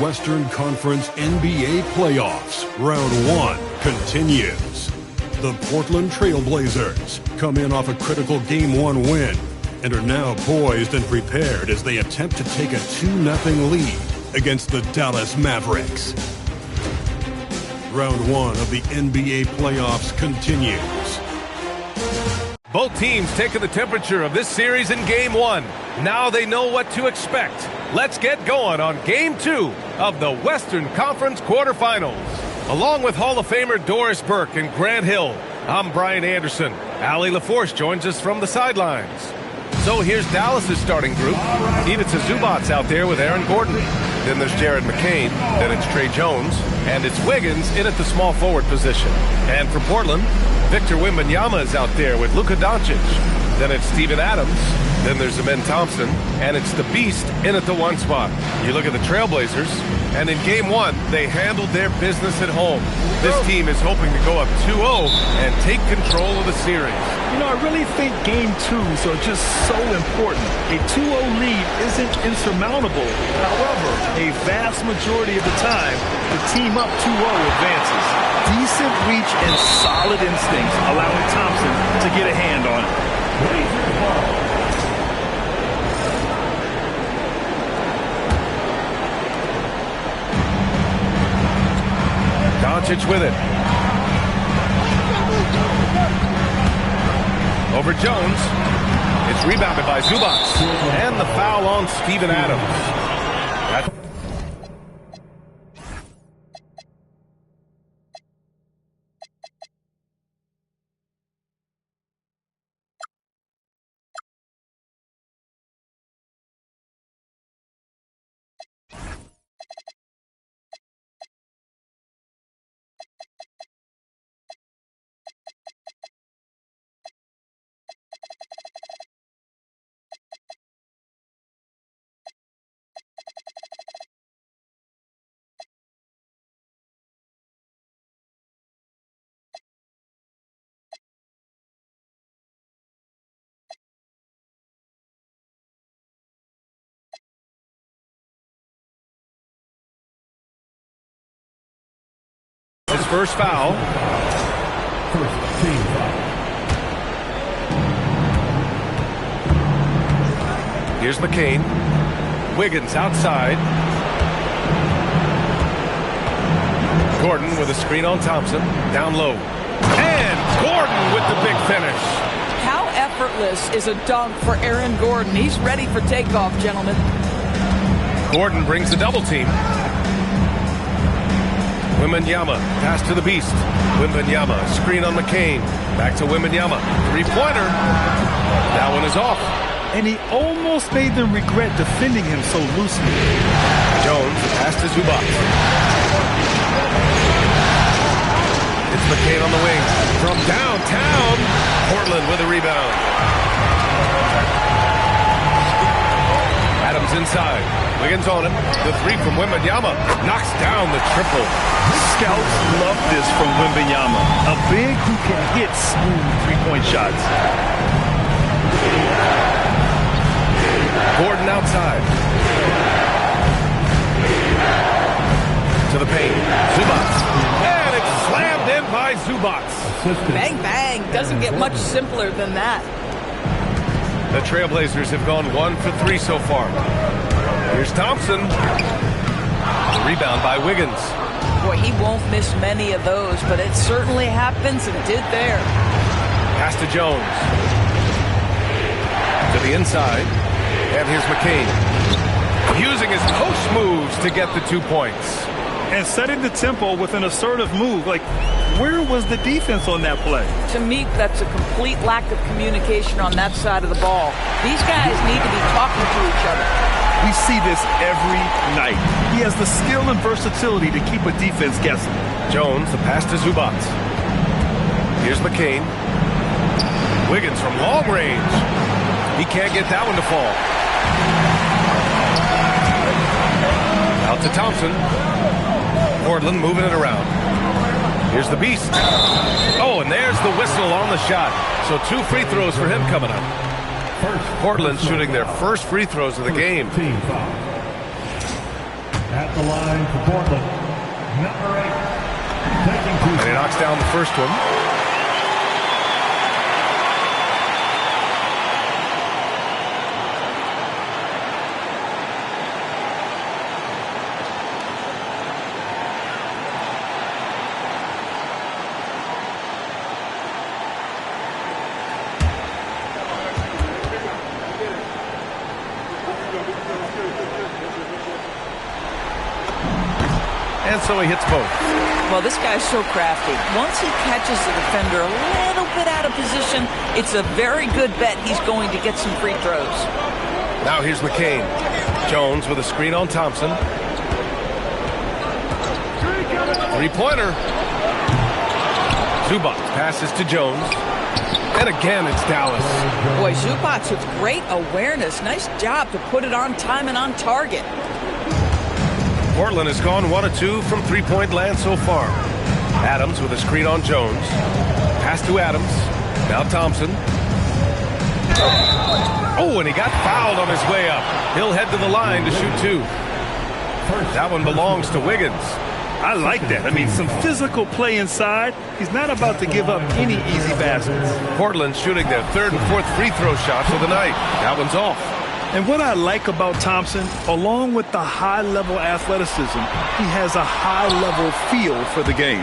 Western Conference NBA playoffs. Round 1 continues. The Portland Trailblazers come in off a critical Game 1 win and are now poised and prepared as they attempt to take a 2-0 lead against the Dallas Mavericks. Round 1 of the NBA playoffs continues. Both teams taking the temperature of this series in Game 1. Now they know what to expect. Let's get going on Game 2 of the Western Conference quarterfinals. Along with Hall of Famer Doris Burke and Grant Hill, I'm Brian Anderson. Allie LaForce joins us from the sidelines. So here's Dallas's starting group. Ivica Zubac's out there with Aaron Gordon. Then there's Jared McCain. Then it's Trey Jones. And it's Wiggins in at the small forward position. And for Portland, Victor Wembanyama is out there with Luka Doncic. Then it's Steven Adams. Then there's Amen Thompson. And it's the Beast in at the 1 spot. You look at the Trailblazers, and in Game 1, they handled their business at home. This team is hoping to go up 2-0 and take control of the series. You know, I really think Game 2s are just so important. A 2-0 lead isn't insurmountable. However, a vast majority of the time, the team up 2-0 advances. Decent reach and solid instincts, allowing Thompson to get a hand on it. Doncic with it. Over Jones. It's rebounded by Zubac. And the foul on Steven Adams. His first foul. First team foul. Here's McCain. Wiggins outside. Gordon with a screen on Thompson. Down low. And Gordon with the big finish. How effortless is a dunk for Aaron Gordon? He's ready for takeoff, gentlemen. Gordon brings the double team. Wembanyama, pass to the Beast. Wembanyama, screen on McCain. Back to Wembanyama. Three-pointer. That one is off. And he almost made them regret defending him so loosely. Jones, pass to Zubac. It's McCain on the wing. From downtown, Portland with a rebound. Adams inside. Wiggins on him. The three from Wembanyama knocks down the triple. Scouts love this from Wembanyama. A big who can hit smooth three-point shots. Gordon outside. To the paint. Zubac. And it's slammed in by Zubac. Bang, bang. Doesn't get much simpler than that. The Trailblazers have gone 1 for 3 so far. Here's Thompson. Rebound by Wiggins. Boy, he won't miss many of those, but it certainly happens and did there. Pass to Jones. To the inside. And here's McCain. Using his post moves to get the 2 points. And setting the tempo with an assertive move. Like, where was the defense on that play? To me, that's a complete lack of communication on that side of the ball. These guys need to be talking to each other. We see this every night. He has the skill and versatility to keep a defense guessing. Jones, the pass to Zubac. Here's McCain. Wiggins from long range. He can't get that one to fall. Out to Thompson. Portland moving it around. Here's the Beast. Oh, and there's the whistle on the shot. So 2 free throws for him coming up. Portland shooting their first free throws of the game. At the line for Portland, number 8. And he knocks down the first one. And so he hits both. Well, this guy's so crafty. Once he catches the defender a little bit out of position, it's a very good bet he's going to get some free throws. Now here's McCain. Jones with a screen on Thompson. Three-pointer. Zubac passes to Jones. And again, it's Dallas. Boy, Zubac with great awareness. Nice job to put it on time and on target. Portland has gone 1 of 2 from three-point land so far. Adams with a screen on Jones. Pass to Adams. Now Thompson. Oh, and he got fouled on his way up. He'll head to the line to shoot 2. That one belongs to Wiggins. I like that. I mean, some physical play inside. He's not about to give up any easy baskets. Portland shooting their third and fourth free throw shots of the night. That one's off. And what I like about Thompson, along with the high-level athleticism, he has a high-level feel for the game.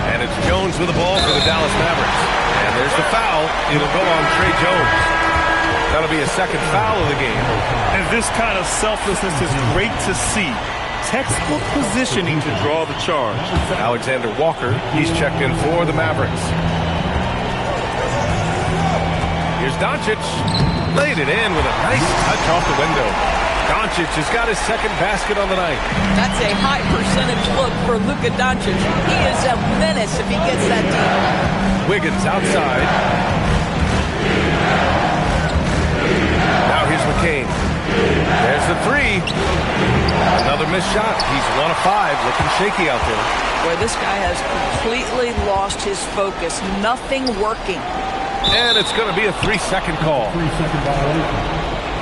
And it's Jones with the ball for the Dallas Mavericks. And there's the foul. It'll go on Trey Jones. That'll be a second foul of the game. And this kind of selflessness is great to see. Textbook positioning to draw the charge. Alexander Walker, he's checked in for the Mavericks. Here's Doncic. Laid it in with a nice touch off the window. Doncic has got his second basket on the night. That's a high percentage look for Luka Doncic. He is a menace if he gets that deep. Wiggins outside. Now here's McCain. There's the three. Another missed shot. He's 1 of 5, looking shaky out there. Boy, this guy has completely lost his focus. Nothing working. And it's going to be a 3-second call. 3-second violation.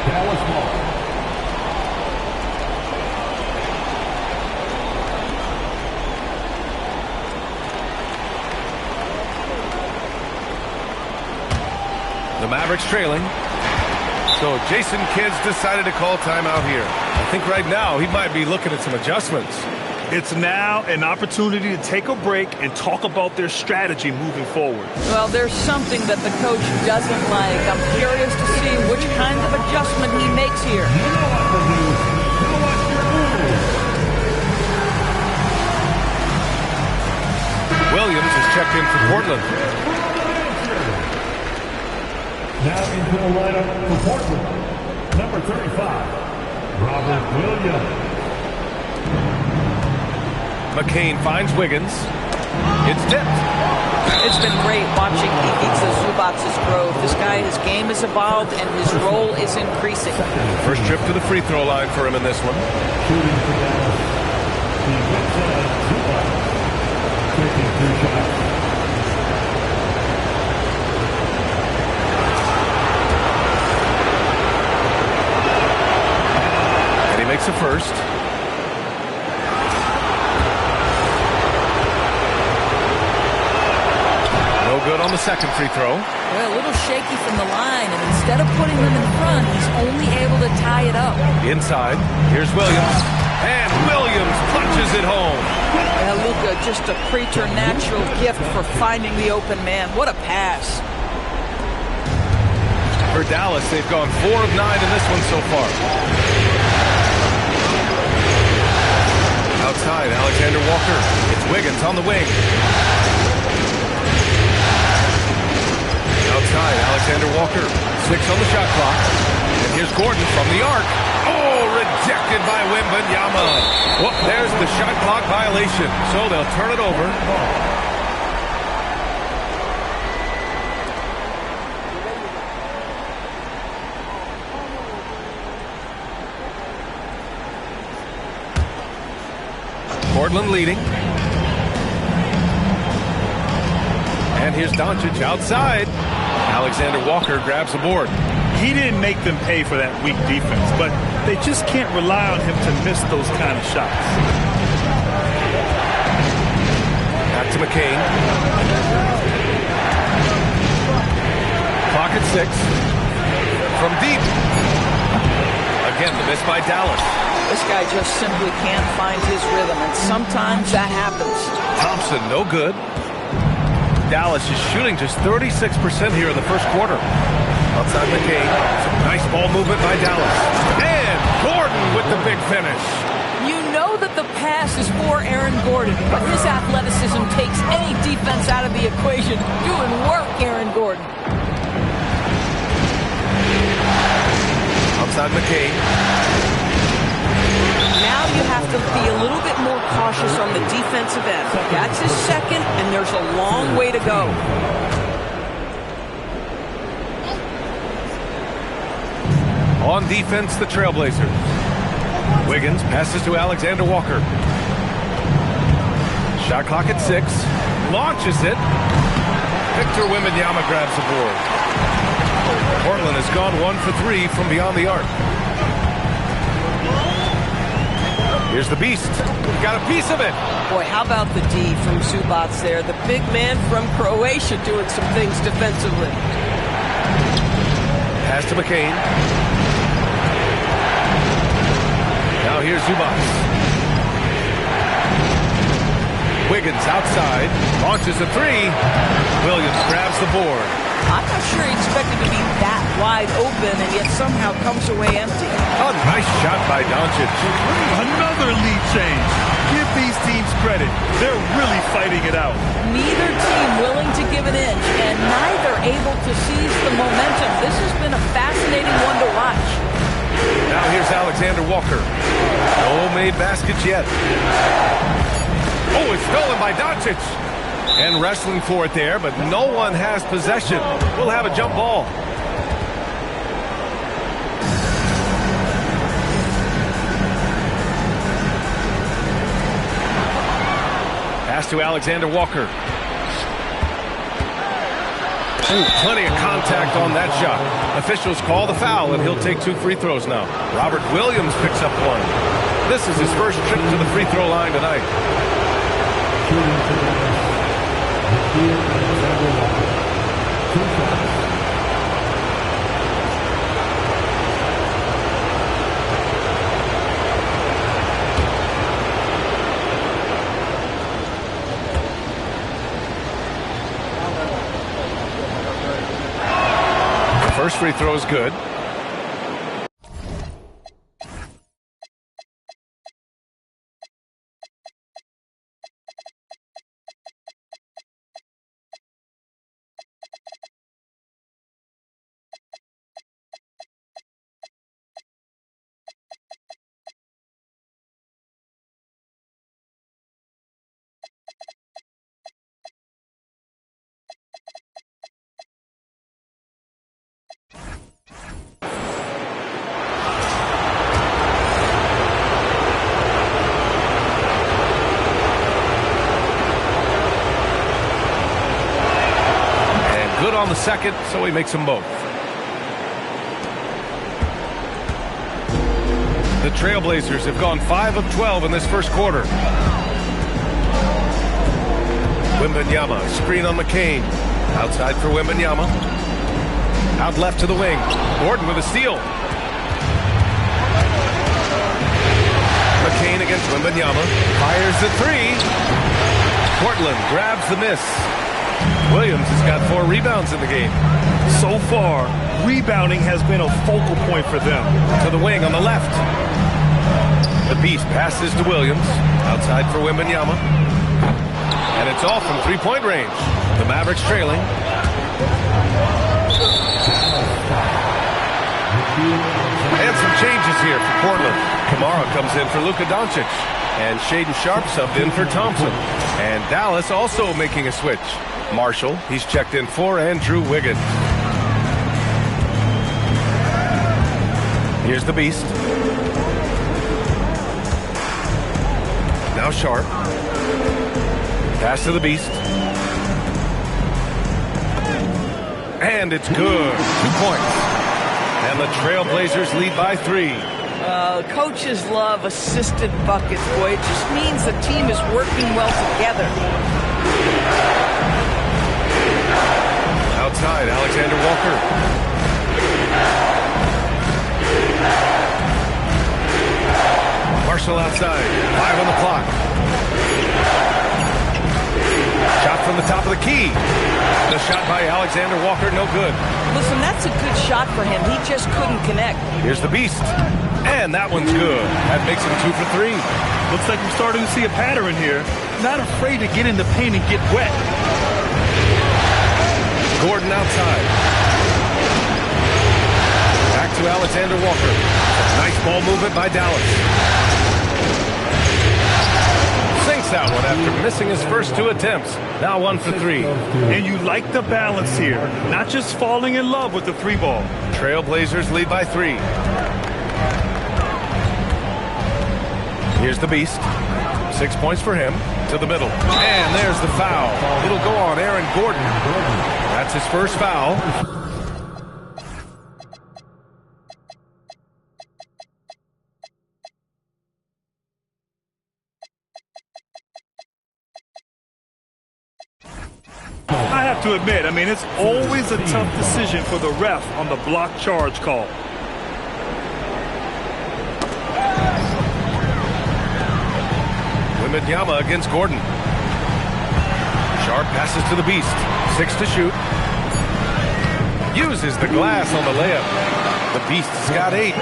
Dallas ball. The Mavericks trailing. So Jason Kidd's decided to call timeout here. I think right now he might be looking at some adjustments. It's now an opportunity to take a break and talk about their strategy moving forward. Well, there's something that the coach doesn't like. I'm curious to see which kind of adjustment he makes here. Williams is checked in for Portland. Now into the lineup for Portland, number 35, Robert Williams. McCain finds Wiggins. It's tipped. It's been great watching Ivica Zubac's growth. This guy, his game has evolved and his role is increasing. First trip to the free throw line for him in this one. Shooting for Dallas, Ivica Zubac, taking 2 shots. And he makes a first. Good on the second free throw. Well, a little shaky from the line, and instead of putting them in front, he's only able to tie it up. Inside, here's Williams. And Williams punches it home. Well, Luka, just a preternatural gift for finding the open man. What a pass. For Dallas, they've gone 4 of 9 in this one so far. Outside, Alexander Walker. It's Wiggins on the wing. Outside, Alexander Walker. 6 on the shot clock. And here's Gordon from the arc. Oh, rejected by Wembanyama. Well, there's the shot clock violation. So they'll turn it over. Portland leading. And here's Doncic outside. Alexander Walker grabs the board. He didn't make them pay for that weak defense, but they just can't rely on him to miss those kind of shots. Back to McCain. Clock at 6. From deep. Again, the miss by Dallas. This guy just simply can't find his rhythm, and sometimes that happens. Thompson, no good. Dallas is shooting just 36% here in the first quarter. Outside McCain. Some nice ball movement by Dallas. And Gordon with the big finish. You know that the pass is for Aaron Gordon, but his athleticism takes any defense out of the equation. Doing work, Aaron Gordon. Outside McCain. Now you have to be a little bit more cautious on the defensive end. That's his second, and there's a long way to go. On defense, the Trailblazers. Wiggins passes to Alexander Walker. Shot clock at 6. Launches it. Victor Wembanyama grabs the board. Portland has gone 1 for 3 from beyond the arc. Here's the Beast. Got a piece of it. Boy, how about the D from Zubac there? The big man from Croatia doing some things defensively. Pass to McCain. Now here's Zubac. Wiggins outside. Launches a 3. Williams grabs the board. I'm not sure he expected to be that wide open and yet somehow comes away empty. A nice shot by Doncic. Another lead change. Give these teams credit. They're really fighting it out. Neither team willing to give an inch and neither able to seize the momentum. This has been a fascinating one to watch. Now here's Alexander Walker. No made baskets yet. Oh, it's stolen by Doncic. And wrestling for it there, but no one has possession. We'll have a jump ball. Pass to Alexander Walker. Ooh, plenty of contact on that shot. Officials call the foul, and he'll take 2 free throws now. Robert Williams picks up 1. This is his first trip to the free throw line tonight. The first free throw is good. Good on the second, so he makes them both. The Trailblazers have gone 5 of 12 in this first quarter. Wembanyama, screen on McCain. Outside for Wembanyama. Out left to the wing. Gordon with a steal. McCain against Wembanyama. Fires the 3. Portland grabs the miss. Williams has got 4 rebounds in the game. So far, rebounding has been a focal point for them. To the wing on the left. The Beast passes to Williams. Outside for Wembanyama. And it's off from 3-point range. The Mavericks trailing. And some changes here for Portland. Kamara comes in for Luka Doncic. And Shaedon Sharpe subbed in for Thompson. And Dallas also making a switch. Marshall, he's checked in for Andrew Wiggins. Here's the Beast. Now Sharpe. Pass to the Beast. And it's good. 2 points. And the Trailblazers lead by 3. Coaches love assisted buckets, boy. It just means the team is working well together. Outside, Alexander Walker. Marshall outside. 5 on the clock. Shot from the top of the key. The shot by Alexander Walker, no good. Listen, that's a good shot for him. He just couldn't connect. Here's the Beast. And that one's good. That makes him 2 for 3. Looks like we're starting to see a pattern here. Not afraid to get in the paint and get wet. Gordon outside. Back to Alexander Walker. Nice ball movement by Dallas. Sinks that one after missing his first 2 attempts. Now 1 for 3. And you like the balance here. Not just falling in love with the 3 ball. Trailblazers lead by 3. Here's the Beast. 6 points for him. To the middle. And there's the foul. It'll go on Aaron Gordon. That's his first foul. I have to admit, it's always a tough decision for the ref on the block charge call. Wembanyama against Gordon. Sharp passes to the Beast. 6 to shoot. Uses the glass on the layup. The Beast's got 8.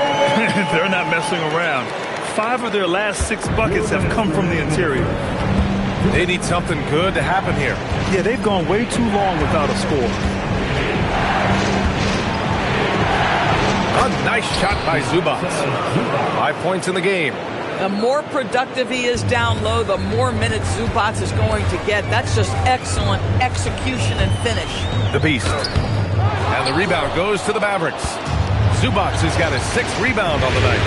They're not messing around. 5 of their last 6 buckets have come from the interior. They need something good to happen here. Yeah, they've gone way too long without a score. A nice shot by Zubac. 5 points in the game. The more productive he is down low, the more minutes Zubac is going to get. That's just excellent execution and finish. The Beast. And the rebound goes to the Mavericks. Zubac has got his 6th rebound on the night.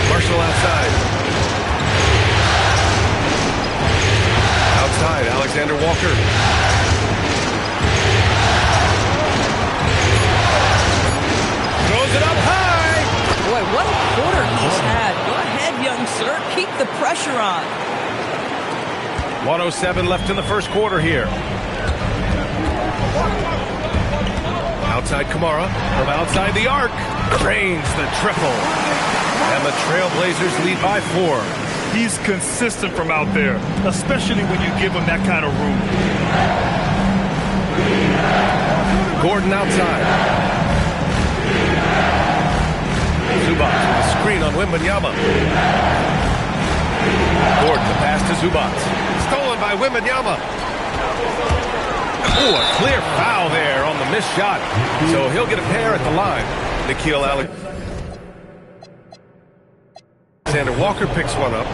Marshall outside. Outside, Alexander Walker. Throws it up high. Boy, what a quarter he's had. Go ahead, young sir. Keep the pressure on. 1:07 left in the first quarter here. Outside Kamara. From outside the arc. Drains the triple. And the Trailblazers lead by 4. He's consistent from out there, especially when you give him that kind of room. Gordon outside. Zubac with a screen on Wembanyama. Gordon, the pass to Zubac. Stolen by Wembanyama. Oh, a clear foul there on the missed shot. So he'll get a pair at the line. Nikhil Alexander Walker picks one up.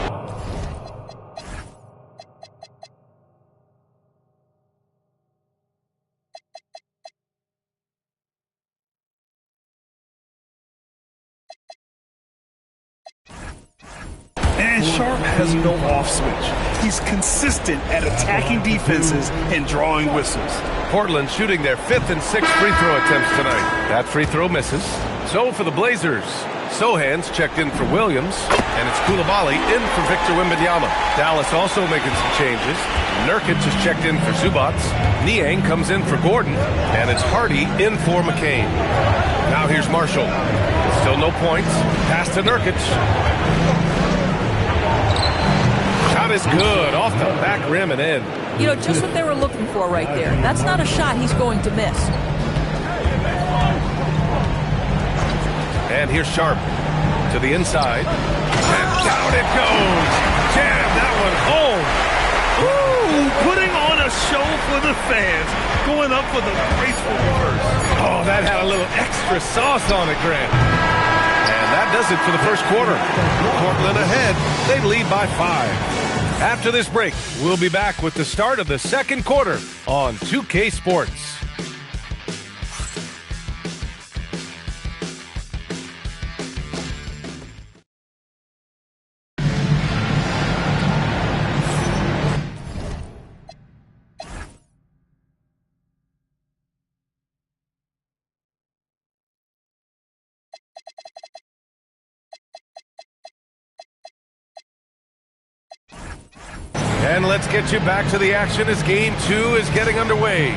And Sharp has no off switch. He's consistent at attacking defenses and drawing whistles. Portland shooting their 5th and 6th free throw attempts tonight. That free throw misses. So for the Blazers, Sohan's checked in for Williams, and it's Koulibaly in for Victor Wembanyama. Dallas also making some changes. Nurkic is checked in for Zubac. Niang comes in for Gordon, and it's Hardy in for McCain. Now here's Marshall. Still no points. Pass to Nurkic. Shot is good. Off the back rim and in. You know, just what they were looking for right there. That's not a shot he's going to miss. And here's Sharp to the inside. And down it goes. Jam that one home. Ooh, putting on a show for the fans. Going up for the graceful reverse. Oh, that had a little extra sauce on it, Grant. And that does it for the first quarter. Portland ahead. They lead by 5. After this break, we'll be back with the start of the second quarter on 2K Sports. And let's get you back to the action as Game 2 is getting underway.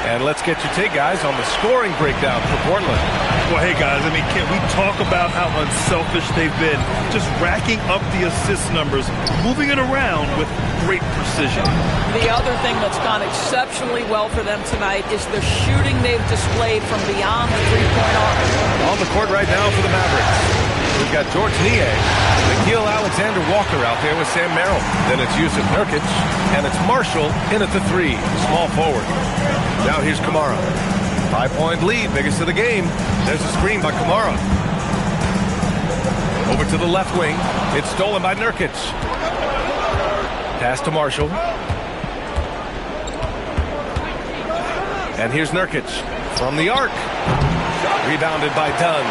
And let's get your take, guys, on the scoring breakdown for Portland. Well, hey, guys, I mean, can we talk about how unselfish they've been? Just racking up the assist numbers, moving it around with great precision. The other thing that's gone exceptionally well for them tonight is the shooting they've displayed from beyond the three-point arc. On the court right now for the Mavericks, we've got George Niang, Nikhil Alexander-Walker out there with Sam Merrill. Then it's Yusuf Nurkic, and it's Marshall in at the three, small forward. Now here's Kamara. 5-point lead, biggest of the game. There's a screen by Kamara. Over to the left wing. It's stolen by Nurkic. Pass to Marshall. And here's Nurkic from the arc. Rebounded by Dunn.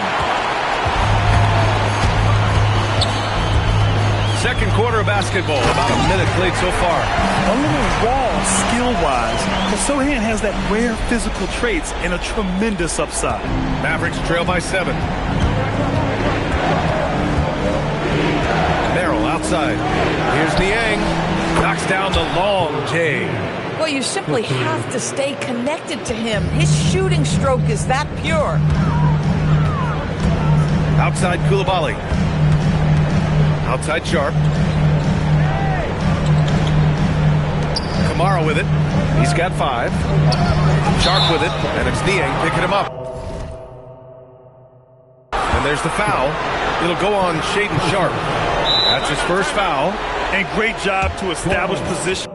Second quarter of basketball, about a minute played so far. A little raw skill-wise, but Sohan has that rare physical traits and a tremendous upside. Mavericks trail by 7. Merrill outside. Here's Niang. Knocks down the long J. Well, you simply have to stay connected to him. His shooting stroke is that pure. Outside Koulibaly. Outside Sharp. Kamara with it. He's got 5. Sharp with it, and it's Niang picking him up. And there's the foul. It'll go on Shaedon Sharp. That's his first foul. And great job to establish position.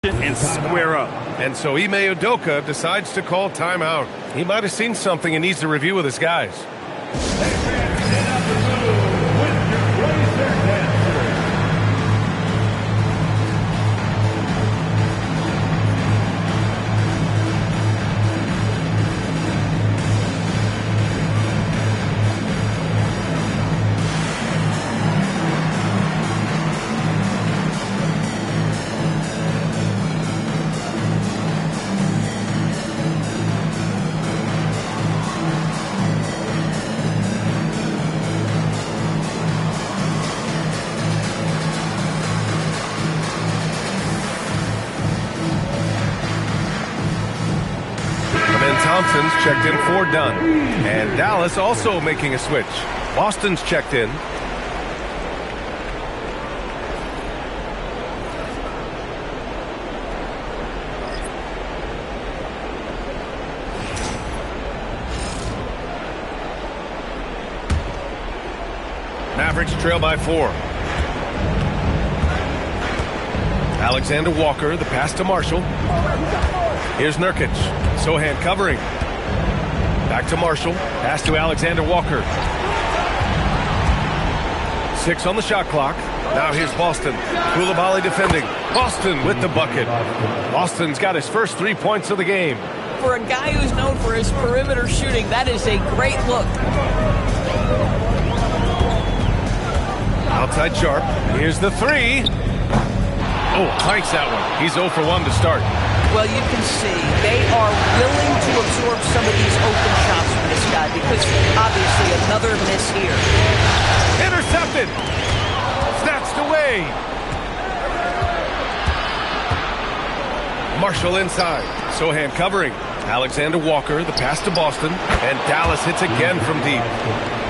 and square up. And so Ime Udoka decides to call timeout. He might have seen something and needs to review with his guys. Thompson's checked in for Dunn. And Dallas also making a switch. Boston's checked in. Mavericks trail by 4. Alexander Walker, the pass to Marshall. Here's Nurkic. Sohan covering. Back to Marshall. Pass to Alexander Walker. 6 on the shot clock. Now here's Boston. Koulibaly defending. Boston with the bucket. Boston's got his first 3 points of the game. For a guy who's known for his perimeter shooting, that is a great look. Outside Sharp. Here's the 3. Oh, clanks that one. He's 0 for 1 to start. Well, you can see they are willing to absorb some of these open shots from this guy because obviously another miss here. Intercepted. Snatched away. Marshall inside. Sohan covering. Alexander Walker, the pass to Boston. And Dallas hits again from deep.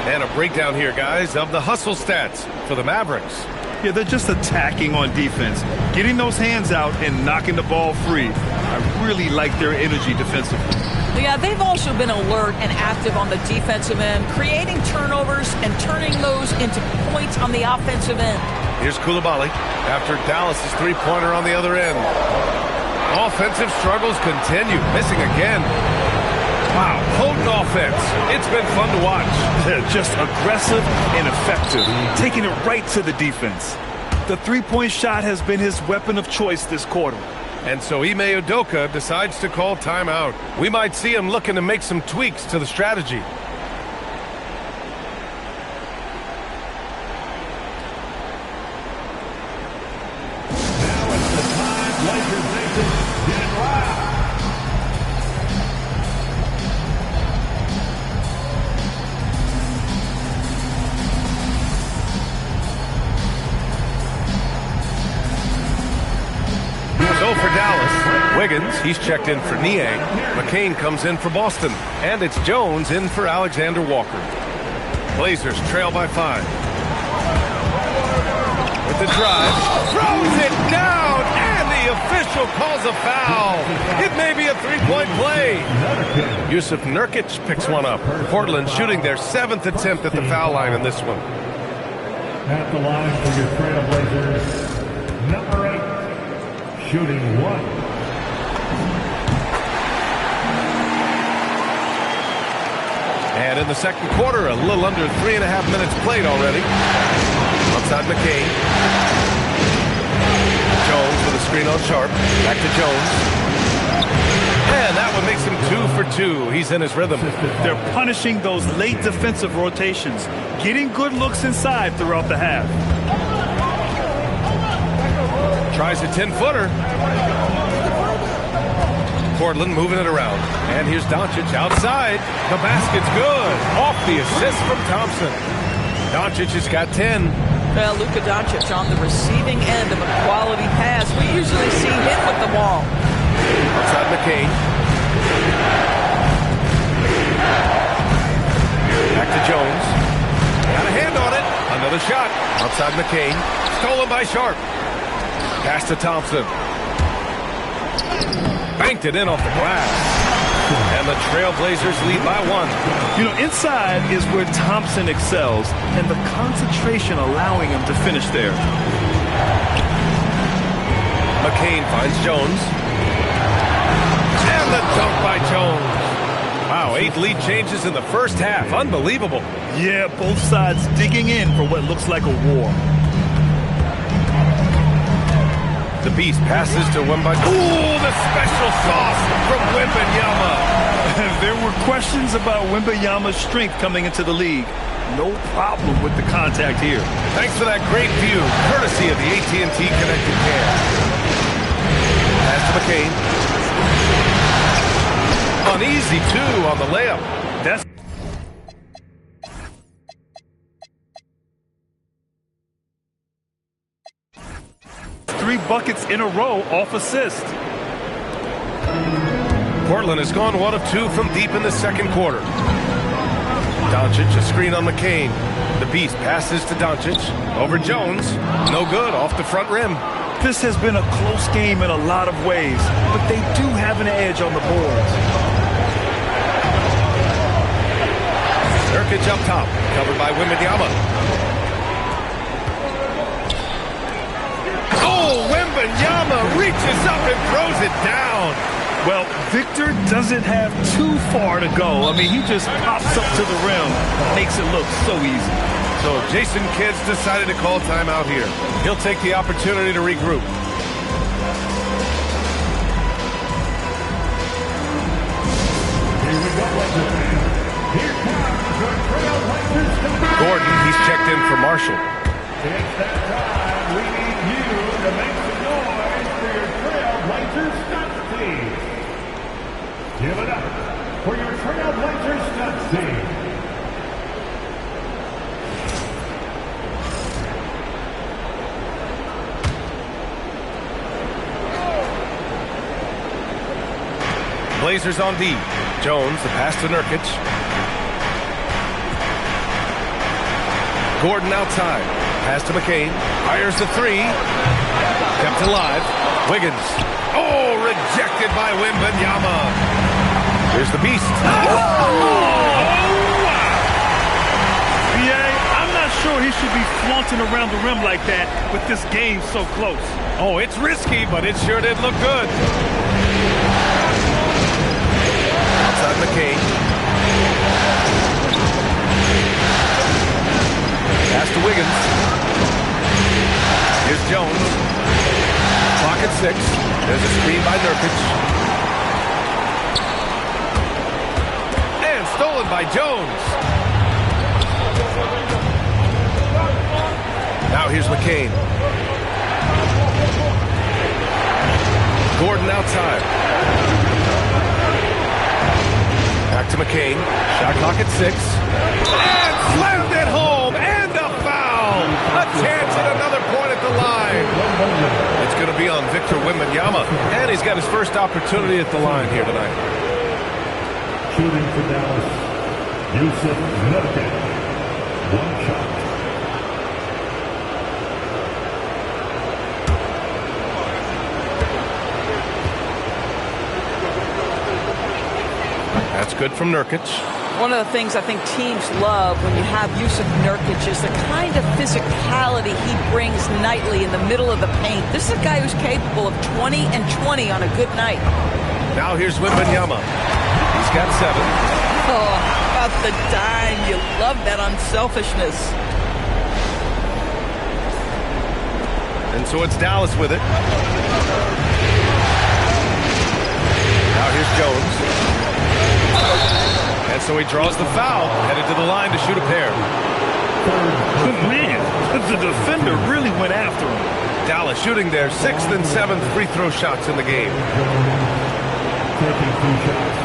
And a breakdown here, guys, of the hustle stats for the Mavericks. Yeah, they're just attacking on defense, getting those hands out and knocking the ball free. I really like their energy defensively. Yeah, they've also been alert and active on the defensive end, creating turnovers and turning those into points on the offensive end. Here's Koulibaly after Dallas' three-pointer on the other end. Offensive struggles continue, missing again. Wow, potent offense. It's been fun to watch. They're just aggressive and effective, taking it right to the defense. The three-point shot has been his weapon of choice this quarter. And so Ime Udoka decides to call timeout. We might see him looking to make some tweaks to the strategy. So for Dallas, Wiggins, he's checked in for Niang. McCain comes in for Boston. And it's Jones in for Alexander Walker. Blazers trail by 5. With the drive, throws it down, and the official calls a foul. It may be a three-point play. Yusuf Nurkic picks one up. Portland shooting their 7th attempt at the foul line in this one. At the line for your Trailblazers, number 8, shooting 1. And in the second quarter, a little under 3.5 minutes played already. Outside McCain. Jones with a screen on Sharp. Back to Jones. And that one makes him 2 for 2. He's in his rhythm. They're punishing those late defensive rotations, getting good looks inside throughout the half. Tries a 10-footer. Portland moving it around. And here's Doncic outside. The basket's good. Off the assist from Thompson. Doncic has got 10. Well, Luka Doncic on the receiving end of a quality pass. We usually see him with the ball. Outside McCain. Back to Jones. Got a hand on it. Another shot. Outside McCain. Stolen by Sharp. Pass to Thompson. Banked it in off the glass. And the Trailblazers lead by 1. You know, inside is where Thompson excels, and the concentration allowing him to finish there. McCain finds Jones. And the dunk by Jones. Wow, 8 lead changes in the first half. Unbelievable. Yeah, both sides digging in for what looks like a war. The Beast passes to Wembanyama. Ooh, the special sauce from Wembanyama. There were questions about Wembanyama's strength coming into the league. No problem with the contact here. Thanks for that great view, courtesy of the AT&T Connected Cam. Pass to McCain. Uneasy, too, on the layup. That's 3 buckets in a row off assist. Portland has gone 1 of 2 from deep in the second quarter. Doncic, a screen on McCain. The Beast passes to Doncic. Over Jones. No good, off the front rim. This has been a close game in a lot of ways, but they do have an edge on the boards. Nurkic up top, covered by Wembanyama. Oh, Wembanyama reaches up and throws it down. Well, Victor doesn't have too far to go. I mean, he just pops up to the rim, makes it look so easy. So Jason Kidd's decided to call timeout here. He'll take the opportunity to regroup. Here we go, ladies and gentlemen. Here comes your Trailblazers. Gordon, he's checked in for Marshall. It's that time. We need you to make some noise for your Trailblazers stunts team. Give it up for your Trailblazers stunts team. Blazers on D. Jones, the pass to Nurkic. Gordon outside. Pass to McCain. Fires the 3. Kept alive. Wiggins. Oh, rejected by Wembanyama. Here's the Beast. I'm not sure he should be flaunting around the rim like that with this game so close. Oh, it's risky, but it sure did look good. Outside McCain. Pass to Wiggins. Here's Jones. Clock at 6. There's a screen by Nurkic. And stolen by Jones. Now here's McCain. Gordon outside. Back to McCain. Shot clock at 6. And slammed it home. And a foul. A chance at another point at the line. It's going to be on Victor Wembanyama. And he's got his first opportunity at the line here tonight. Shooting for Dallas, Yusuf Nurkic. 1 shot. That's good from Nurkic. One of the things I think teams love when you have Yusuf Nurkic is the kind of physicality he brings nightly in the middle of the paint. This is a guy who's capable of 20 and 20 on a good night. Now here's Wembanyama. He's got 7. Oh, about the dime. You love that unselfishness. And so it's Dallas with it. Now here's Jones. And so he draws the foul, headed to the line to shoot a pair. Man, the defender really went after him. Dallas shooting their 6th and 7th free throw shots in the game. Taking 2 shots.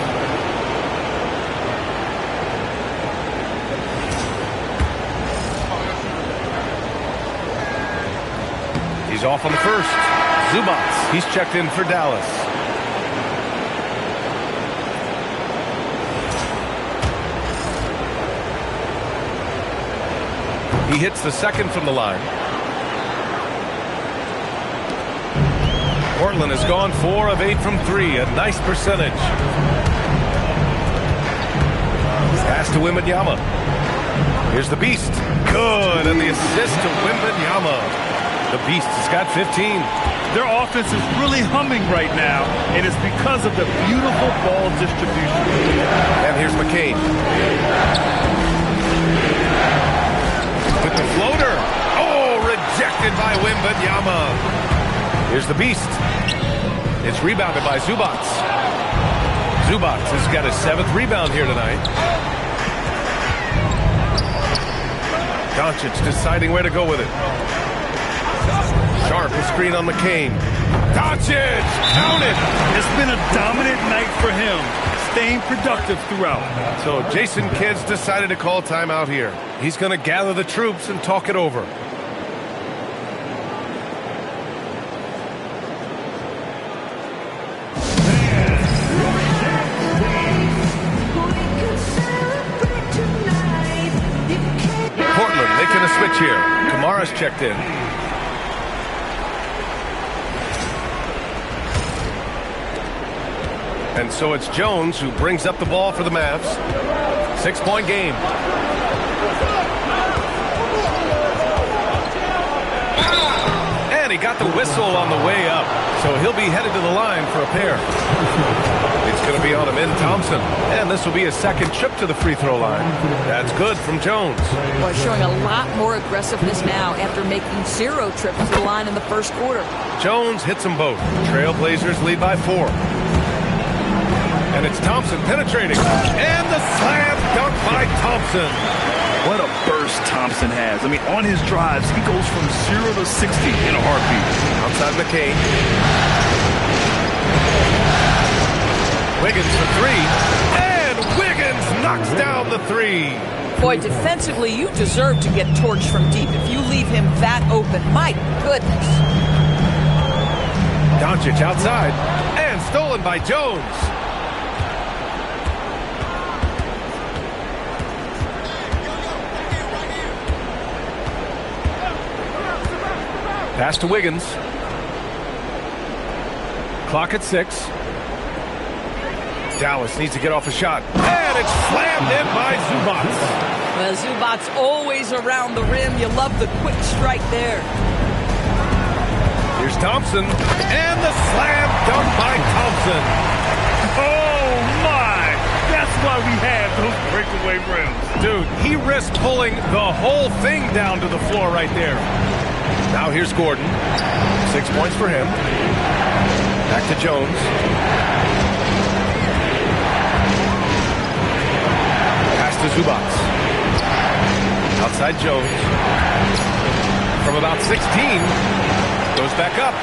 He's off on the first. Zubats, he's checked in for Dallas. He hits the second from the line. Portland has gone 4 of 8 from 3, a nice percentage. Pass to Wembanyama. Here's the Beast. Good, and the assist to Wembanyama. The Beast has got 15. Their offense is really humming right now, and it's because of the beautiful ball distribution. And here's McCain. With the floater. Oh, rejected by Wembanyama. Here's the beast. It's rebounded by Zubats. Zubats has got his 7th rebound here tonight. Doncic deciding where to go with it. Sharp a screen on McCain. Doncic! Count it! It's been a dominant night for him, staying productive throughout. So Jason Kidd's decided to call timeout here. He's going to gather the troops and talk it over. Portland making a switch here. Kamara's checked in. And so it's Jones who brings up the ball for the Mavs. 6-point game. And he got the whistle on the way up. So he'll be headed to the line for a pair. It's going to be on him in Thompson. And this will be his 2nd trip to the free throw line. That's good from Jones. Well, showing a lot more aggressiveness now after making 0 trips to the line in the 1st quarter. Jones hits them both. Trailblazers lead by 4. And it's Thompson penetrating. And the slam dunk by Thompson. What a burst Thompson has. I mean, on his drives, he goes from 0 to 60 in a heartbeat. Outside McCain. Wiggins for 3. And Wiggins knocks down the 3. Boy, defensively, you deserve to get torched from deep if you leave him that open. My goodness. Doncic outside. And stolen by Jones. Pass to Wiggins. Clock at 6. Dallas needs to get off a shot. And it's slammed in by Zubats. Well, Zubats always around the rim. You love the quick strike there. Here's Thompson. And the slam dunk by Thompson. Oh, my! That's why we have those breakaway rims. Dude, he risked pulling the whole thing down to the floor right there. Now here's Gordon. 6 points for him. Back to Jones. Pass to Zubats. Outside Jones. From about 16. Goes back up.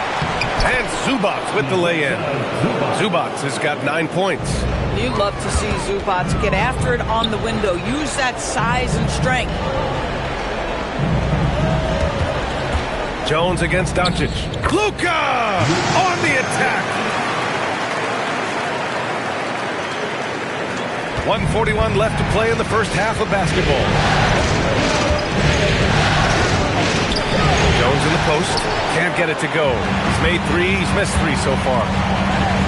And Zubats with the lay-in. Zubats has got 9 points. You love to see Zubats get after it on the window. Use that size and strength. Jones against Doncic. Luka on the attack. 1:41 left to play in the first half of basketball. Jones in the post. Can't get it to go. He's made 3. He's missed 3 so far.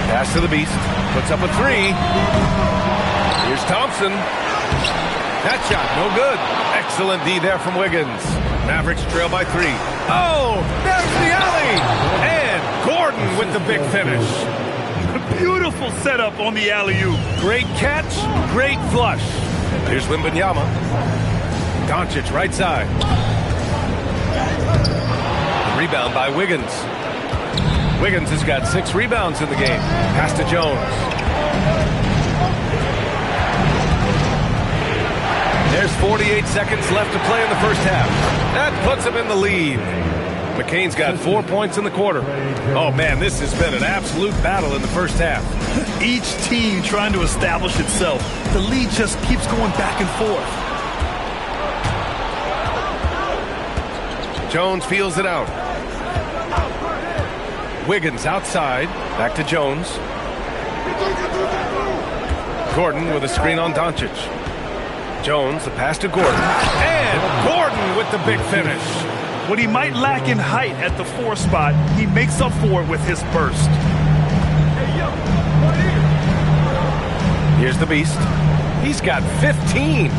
Pass to the Beast. Puts up a 3. Here's Thompson. That shot, no good. Excellent D there from Wiggins. Mavericks trail by 3. Oh, there's the alley. And Gordon with the big finish. Beautiful setup on the alley-oop. Great catch, great flush. Here's Wembanyama. Doncic right side. Rebound by Wiggins. Wiggins has got 6 rebounds in the game. Pass to Jones. There's 48 seconds left to play in the first half. That puts him in the lead. McCain's got 4 points in the quarter. Oh, man, this has been an absolute battle in the first half. Each team trying to establish itself. The lead just keeps going back and forth. Jones feels it out. Wiggins outside. Back to Jones. Gordon with a screen on Doncic. Jones, the pass to Gordon. And Gordon with the big finish. What he might lack in height at the 4 spot, he makes up for it with his burst. Here's the Beast. He's got 15.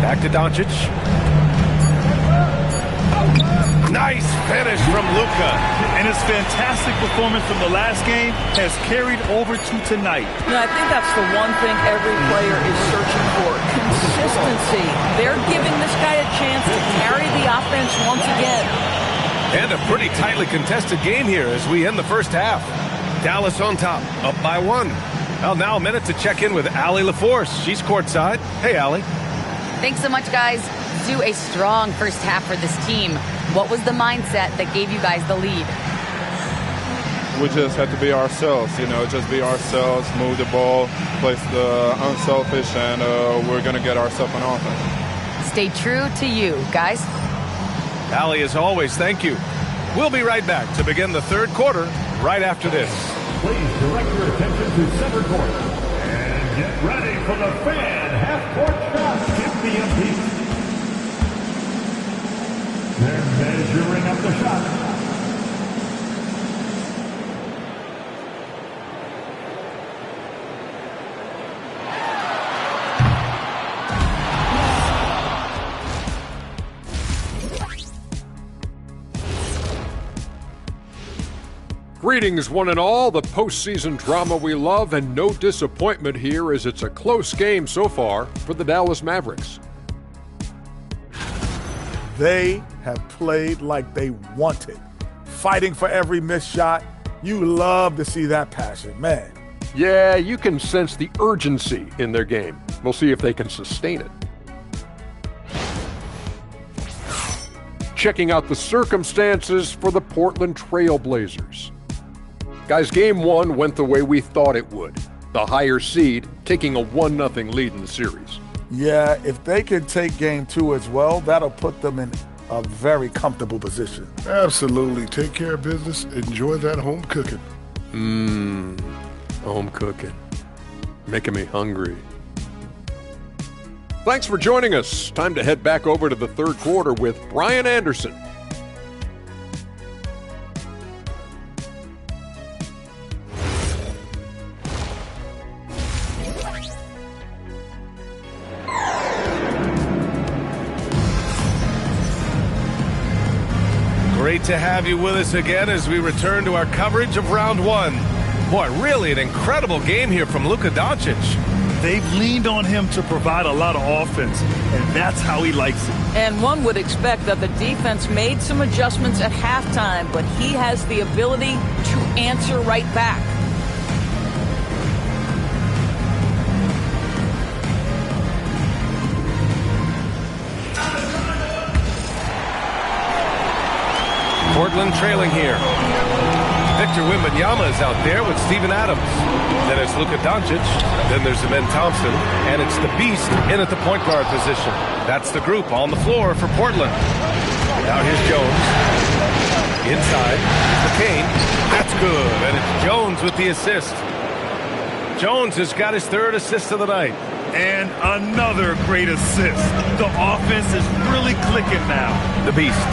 Back to Doncic. Nice finish from Luka. And his fantastic performance from the last game has carried over to tonight. I think that's the one thing every player is searching for. Consistency. They're giving this guy a chance to carry the offense once again. And a pretty tightly contested game here as we end the first half. Dallas on top, up by 1. Well, now a minute to check in with Allie LaForce. She's courtside. Hey, Allie. Thanks so much, guys. Do a strong first half for this team. What was the mindset that gave you guys the lead? We just had to be ourselves, just be ourselves, move the ball, play the unselfish, and we're going to get ourselves an offense. Stay true to you, guys. Allie, as always, thank you. We'll be right back to begin the third quarter right after this. Please direct your attention to center court. And get ready for the fan half-court shot. Give me a beat. They're measuring up the shot. Greetings, one and all. The postseason drama we love, and no disappointment here as it's a close game so far for the Dallas Mavericks. They have played like they wanted, fighting for every missed shot. You love to see that passion, man. Yeah, you can sense the urgency in their game. We'll see if they can sustain it. Checking out the circumstances for the Portland Trail Blazers. Guys, game 1 went the way we thought it would. The higher seed taking a 1-0 lead in the series. Yeah, if they can take game 2 as well, that'll put them in a very comfortable position. Absolutely. Take care of business. Enjoy that home cooking. Home cooking. Making me hungry. Thanks for joining us. Time to head back over to the third quarter with Brian Anderson. Great to have you with us again as we return to our coverage of round 1. Boy, really an incredible game here from Luka Doncic. They've leaned on him to provide a lot of offense, and that's how he likes it. And one would expect that the defense made some adjustments at halftime, but he has the ability to answer right back. Portland trailing here. Victor Wembanyama is out there with Steven Adams. Then it's Luka Doncic. Then there's Amen Thompson. And it's the Beast in at the point guard position. That's the group on the floor for Portland. Now here's Jones. Inside. McCain. That's good. And it's Jones with the assist. Jones has got his 3rd assist of the night. And another great assist. The offense is really clicking now. The Beast.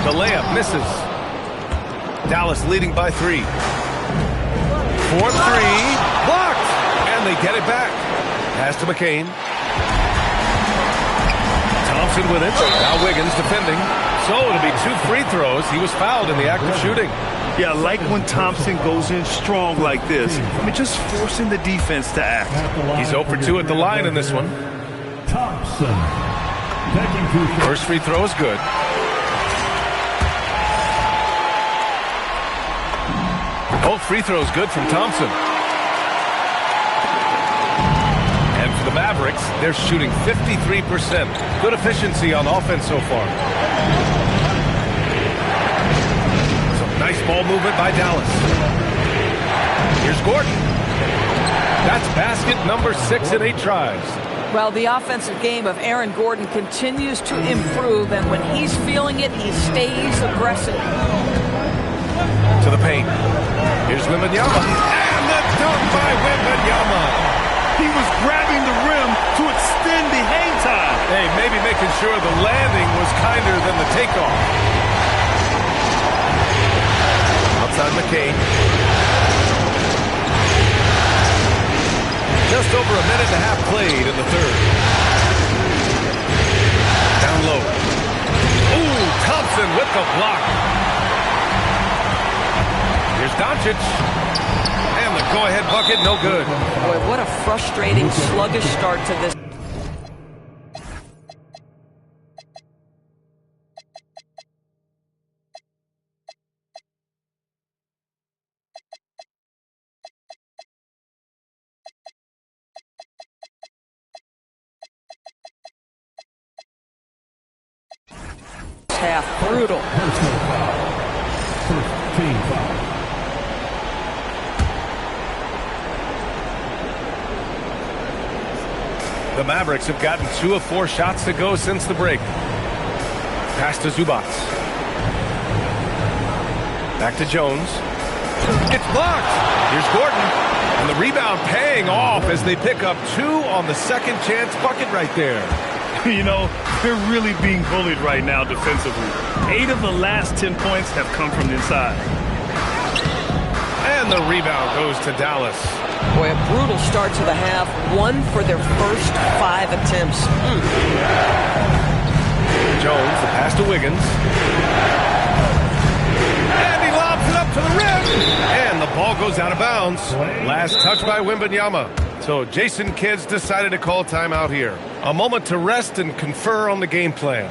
The layup misses. Dallas leading by 3. 4-3. Blocked. And they get it back. Pass to McCain. Thompson with it. Now Wiggins defending. So it'll be 2 free throws. He was fouled in the act of shooting. Yeah, I like when Thompson goes in strong like this. Just forcing the defense to act. He's 0 for 2 at the line in this one. Thompson. First free throw is good. Both free throws good from Thompson. And for the Mavericks, they're shooting 53%. Good efficiency on offense so far. Some nice ball movement by Dallas. Here's Gordon. That's basket number 6 in 8 tries. Well, the offensive game of Aaron Gordon continues to improve, and when he's feeling it, he stays aggressive. To the paint. Here's Wembanyama. And the dunk by Wembanyama. He was grabbing the rim to extend the hang time. Hey, maybe making sure the landing was kinder than the takeoff. Outside McCain. Just over a minute and a half played in the third. Down low. Ooh, Thompson with the block. Here's Doncic. And the go-ahead bucket, no good. Boy, what a frustrating, sluggish start to this. Half brutal. Personal foul. First team foul. The Mavericks have gotten 2 of 4 shots to go since the break. Pass to Zubac. Back to Jones. It's blocked. Here's Gordon. And the rebound paying off as they pick up 2 on the second chance bucket right there. You know, they're really being bullied right now defensively. 8 of the last 10 points have come from the inside. And the rebound goes to Dallas. Boy, a brutal start to the half. 1 for their first 5 attempts. Jones, the pass to Wiggins. And he lobs it up to the rim. And the ball goes out of bounds. Last touch by Wembanyama. So Jason Kidd's decided to call timeout here. A moment to rest and confer on the game plan.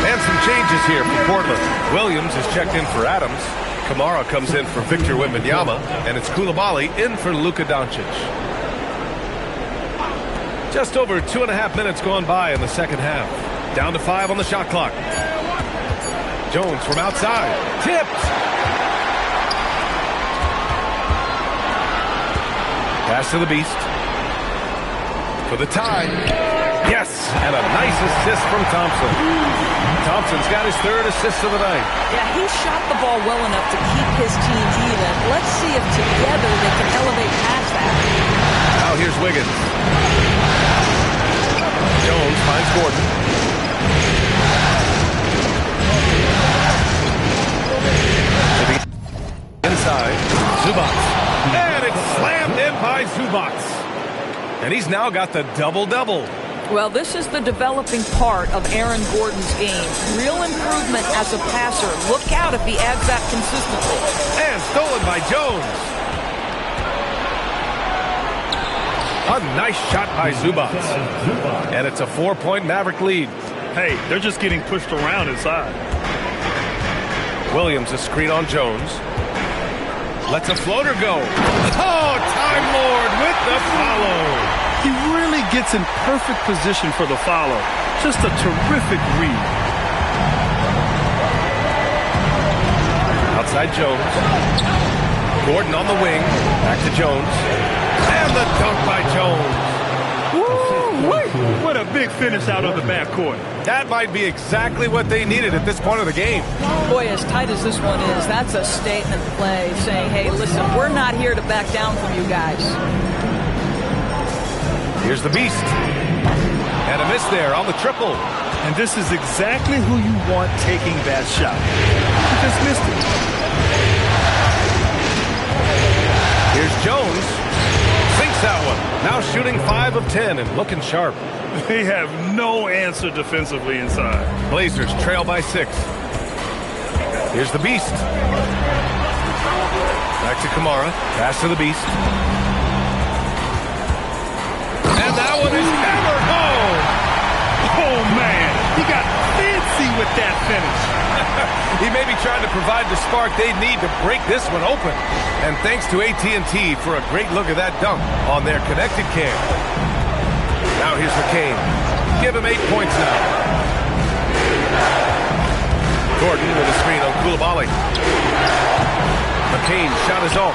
And some changes here for Portland. Williams is checked in for Adams. Kamara comes in for Victor Wembanyama, and it's Coulibaly in for Luka Doncic. Just over 2.5 minutes gone by in the second half. Down to 5 on the shot clock. Jones from outside. Tipped. Pass to the Beast. For the tie. Yes, and a nice assist from Thompson. Thompson's got his 3rd assist of the night. Yeah, he shot the ball well enough to keep his team even. Let's see if together they can elevate past that. Now here's Wiggins. Jones finds Gordon. Inside, Zubac. And it's slammed in by Zubac. And he's now got the double-double. Well, this is the developing part of Aaron Gordon's game. Real improvement as a passer. Look out if he adds that consistently. And stolen by Jones. A nice shot by Zubac. And it's a 4-point Maverick lead. Hey, they're just getting pushed around inside. Williams a screen on Jones. Lets a floater go. Oh, Time Lord with the follow. He really gets in perfect position for the follow. Just a terrific read. Outside Jones. Gordon on the wing. Back to Jones. And the dunk by Jones. Woo! What a big finish out of the backcourt. That might be exactly what they needed at this point of the game. Boy, as tight as this one is, that's a statement play saying, hey, listen, we're not here to back down from you guys. Here's the Beast. And a miss there on the triple. And this is exactly who you want taking that shot. He just missed it. Here's Jones. Sinks that one. Now shooting 5 of 10 and looking sharp. They have no answer defensively inside. Blazers trail by 6. Here's the Beast. Back to Kamara. Pass to the Beast. And that one is hammered home. Oh, man. He got fancy with that finish. He may be trying to provide the spark they need to break this one open. And thanks to AT&T for a great look at that dunk on their connected cam. Now here's McCain. Give him 8 points now. Gordon with a screen on Coulibaly. McCain shot is off.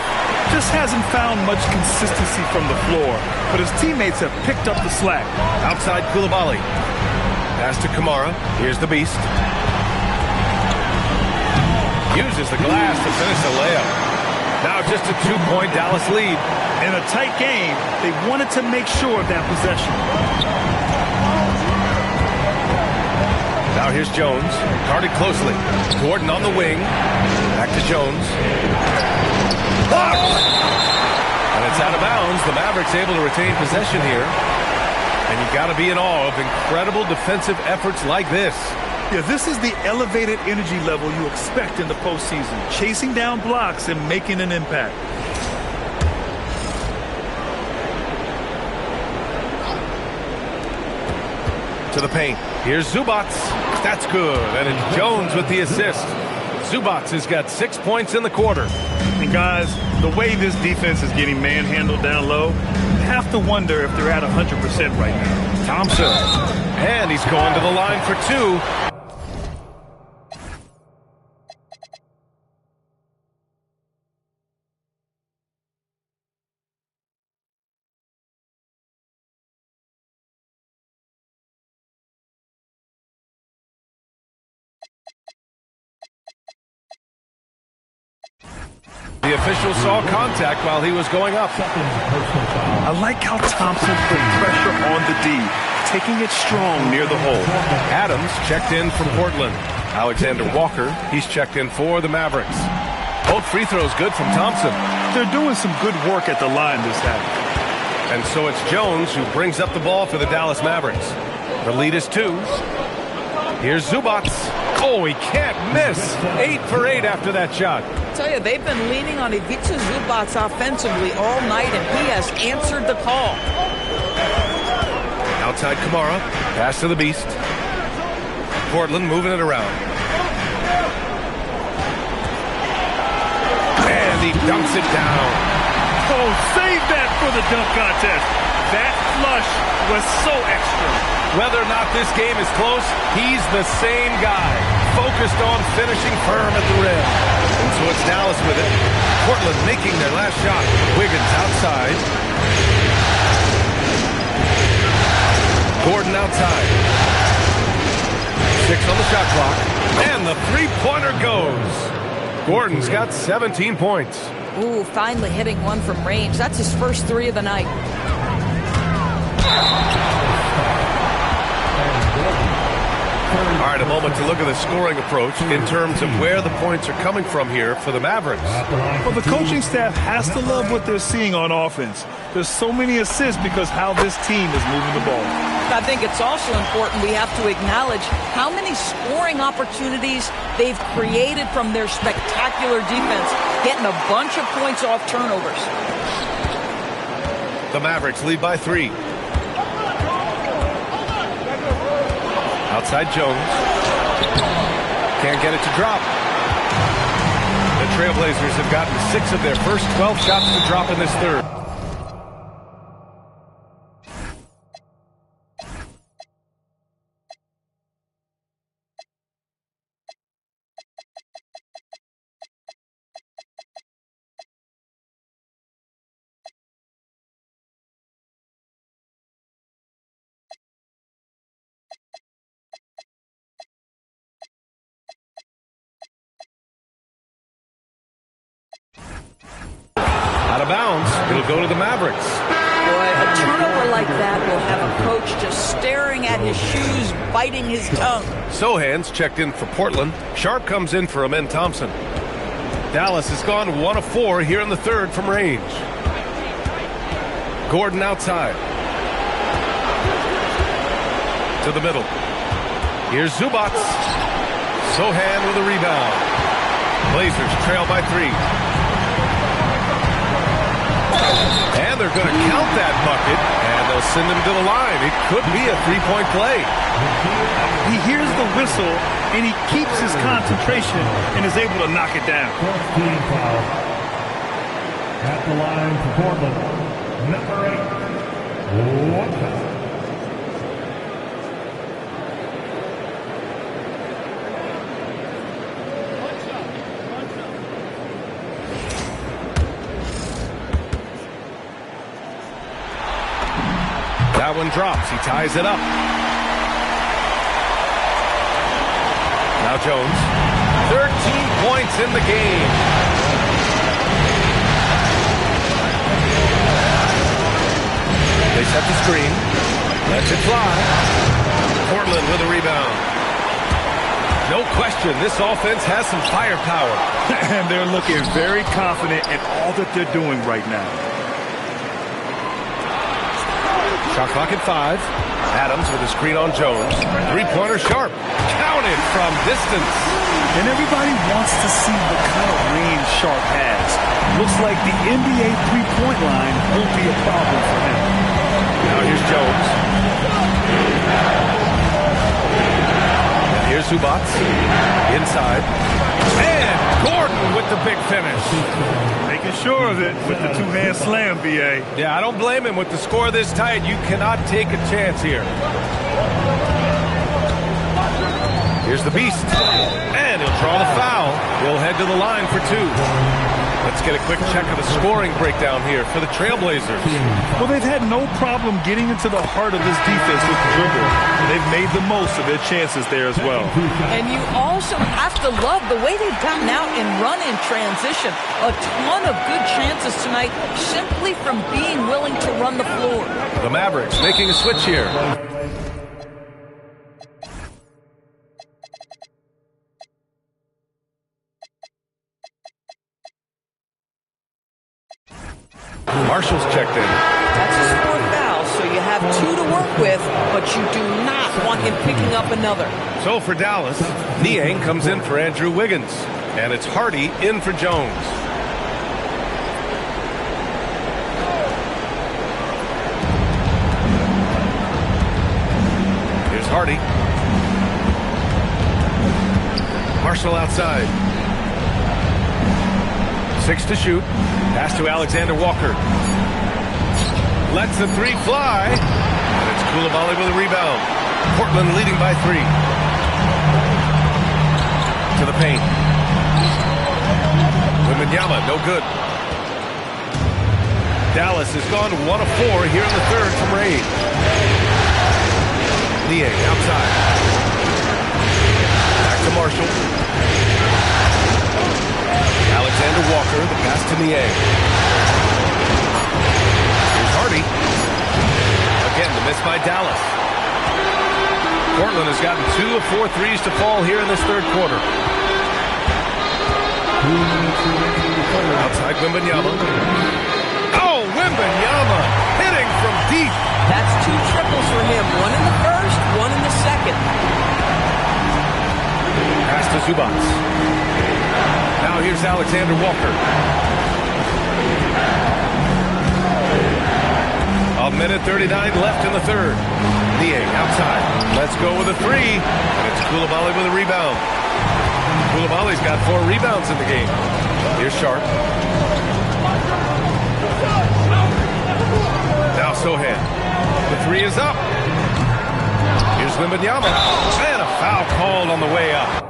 Just hasn't found much consistency from the floor, but his teammates have picked up the slack. Outside Coulibaly. Pass to Kamara. Here's the Beast. Uses the glass to finish the layup. Now just a 2-point Dallas lead. In a tight game, they wanted to make sure of that possession. Now here's Jones, guarded closely. Gordon on the wing. Back to Jones. Blocked! And it's out of bounds. The Mavericks able to retain possession here. And you got to be in awe of incredible defensive efforts like this. Yeah, this is the elevated energy level you expect in the postseason. Chasing down blocks and making an impact. To the paint. Here's Zubats. That's good. And it's Jones with the assist. Zubats has got 6 points in the quarter. And guys, the way this defense is getting manhandled down low, you have to wonder if they're at 100% right now. Thompson. And he's going to the line for two. The official saw contact while he was going up. I like how Thompson put pressure on the D, taking it strong near the hole. Adams checked in for Portland. Alexander Walker, he's checked in for the Mavericks. Both free throws good from Thompson. They're doing some good work at the line this half. And so it's Jones who brings up the ball for the Dallas Mavericks. The lead is 2. Here's Zubats. Oh, he can't miss. 8 for 8 after that shot. I tell you, they've been leaning on Ivica Zubats offensively all night, and he has answered the call. Outside Kamara. Pass to the Beast. Portland moving it around. And he dunks it down. Oh, save that for the dunk contest. That flush was so extra. Whether or not this game is close, he's the same guy, focused on finishing firm at the rim. And so it's Dallas with it. Portland making their last shot. Wiggins outside. Gordon outside. 6 on the shot clock. And the three-pointer goes. Gordon's got 17 points. Ooh, finally hitting one from range. That's his first 3 of the night. All right, a moment to look at the scoring approach in terms of where the points are coming from here for the Mavericks. Well, the coaching staff has to love what they're seeing on offense. There's so many assists because how this team is moving the ball. I think it's also important we have to acknowledge how many scoring opportunities they've created from their spectacular defense, getting a bunch of points off turnovers. The Mavericks lead by 3. Outside Jones. Can't get it to drop. The Trailblazers have gotten 6 of their first 12 shots to drop in this third. Out of bounds. It'll go to the Mavericks. Boy, a turnover like that will have a coach just staring at his shoes, biting his tongue. Sohan's checked in for Portland. Sharp comes in for Amen Thompson. Dallas has gone 1 of 4 here in the third from range. Gordon outside. To the middle. Here's Zubats. Sohan with a rebound. Blazers trail by 3. And they're going to count that bucket, and they'll send him to the line. It could be a 3-point play. He hears the whistle, and he keeps his concentration and is able to knock it down. Team foul. At the line for Portland, number 8. One foul. That one drops. He ties it up. Now Jones. 13 points in the game. They set the screen. Lets it fly. Portland with a rebound. No question, this offense has some firepower. And they're looking very confident in all that they're doing right now. Shot clock at 5. Adams with a screen on Jones. Three-pointer sharp. Counted from distance. And everybody wants to see the kind of range Sharp has. Looks like the NBA three-point line won't be a problem for him. Now here's Jones. And here's Zubats. Inside. And Gordon with the big finish. Making sure of it with the two-hand slam, B.A. Yeah, I don't blame him. With the score this tight, you cannot take a chance here. Here's the Beast. And he'll draw the foul. He'll head to the line for 2. Let's get a quick check of the scoring breakdown here for the Trailblazers. Well, they've had no problem getting into the heart of this defense with the dribble. They've made the most of their chances there as well. And you also have to love the way they've gotten out and run in transition. A ton of good chances tonight simply from being willing to run the floor. The Mavericks making a switch here. Marshall's checked in. That's a 4th foul, so you have 2 to work with, but you do not want him picking up another. So for Dallas, Niang comes in for Andrew Wiggins. And it's Hardy in for Jones. Here's Hardy. Marshall outside. 6 to shoot. Pass to Alexander Walker. Lets the 3 fly. And it's Coulibaly with a rebound. Portland leading by 3. To the paint. Wembanyama, no good. Dallas has gone 1 of 4 here in the 3rd from Reid. Niang outside. Back to Marshall. Alexander Walker, the pass to Niang. Here's Hardy. Again, the miss by Dallas. Portland has gotten 2 of 4 threes to fall here in this 3rd quarter. Outside Wembanyama. Oh, Wembanyama hitting from deep. That's 2 triples for him. 1 in the 1st, 1 in the 2nd. Pass to Zubats. Now here's Alexander Walker. A minute 39 left in the 3rd. Niang outside. Let's go with a 3. And it's Coulibaly with a rebound. Coulibaly's got 4 rebounds in the game. Here's Sharp. Now Sohan. The 3 is up. Here's Wembanyama. And a foul called on the way up.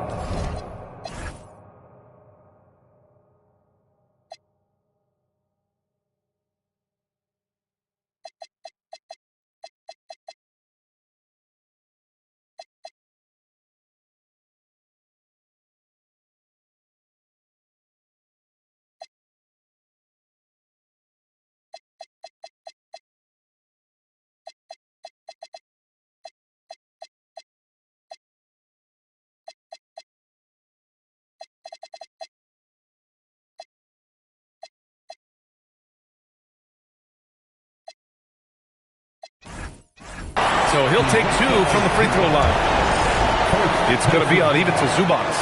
So he'll take 2 from the free throw line. It's going to be on even to Zubats.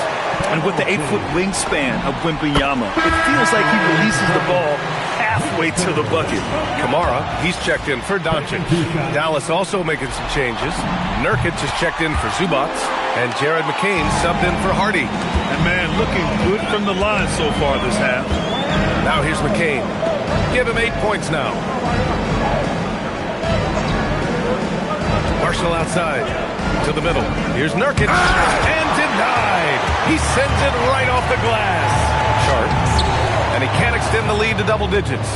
And with the 8-foot wingspan of Wembanyama, it feels like he releases the ball halfway to the bucket. Kamara, he's checked in for Doncic. Dallas also making some changes. Nurkic has checked in for Zubats. And Jared McCain subbed in for Hardy. And man, looking good from the line so far this half. Now here's McCain. Give him 8 points now. Marshall outside to the middle. Here's Nurkic. And denied. He sends it right off the glass. Sharp. And he can't extend the lead to double digits.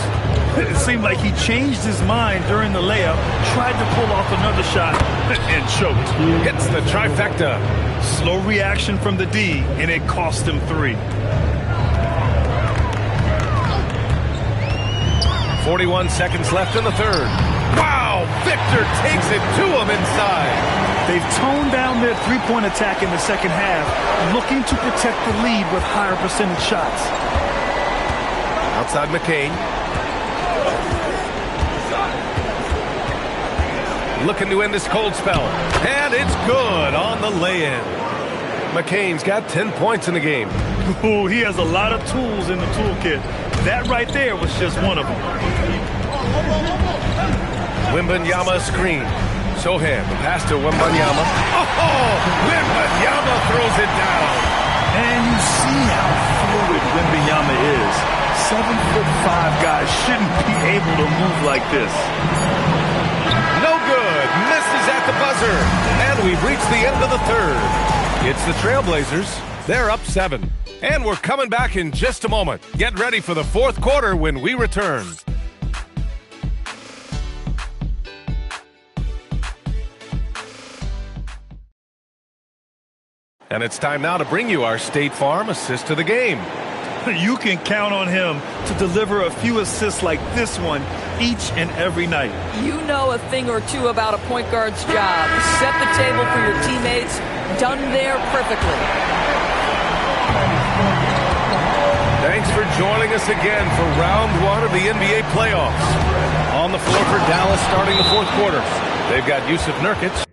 It seemed like he changed his mind during the layup, tried to pull off another shot, and choked. Hits the trifecta. Slow reaction from the D, and it cost him 3. 41 seconds left in the 3rd. Wow! Victor takes it to him inside. They've toned down their three-point attack in the second half, looking to protect the lead with higher percentage shots. Outside McCain. Looking to end this cold spell. And it's good on the lay-in. McCain's got 10 points in the game. Ooh, he has a lot of tools in the toolkit. That right there was just one of them. Wembanyama screen. Sohan, the pass to Wembanyama. Oh, Wembanyama throws it down. And you see how fluid Wembanyama is. 7'5" guys shouldn't be able to move like this. No good. Misses at the buzzer. And we've reached the end of the third. It's the Trailblazers. They're up 7. And we're coming back in just a moment. Get ready for the fourth quarter when we return. And it's time now to bring you our State Farm assist to the game. You can count on him to deliver a few assists like this one each and every night. You know a thing or two about a point guard's job. Set the table for your teammates. Done there perfectly. Thanks for joining us again for round 1 of the NBA playoffs. On the floor for Dallas starting the fourth quarter. They've got Yusuf Nurkic.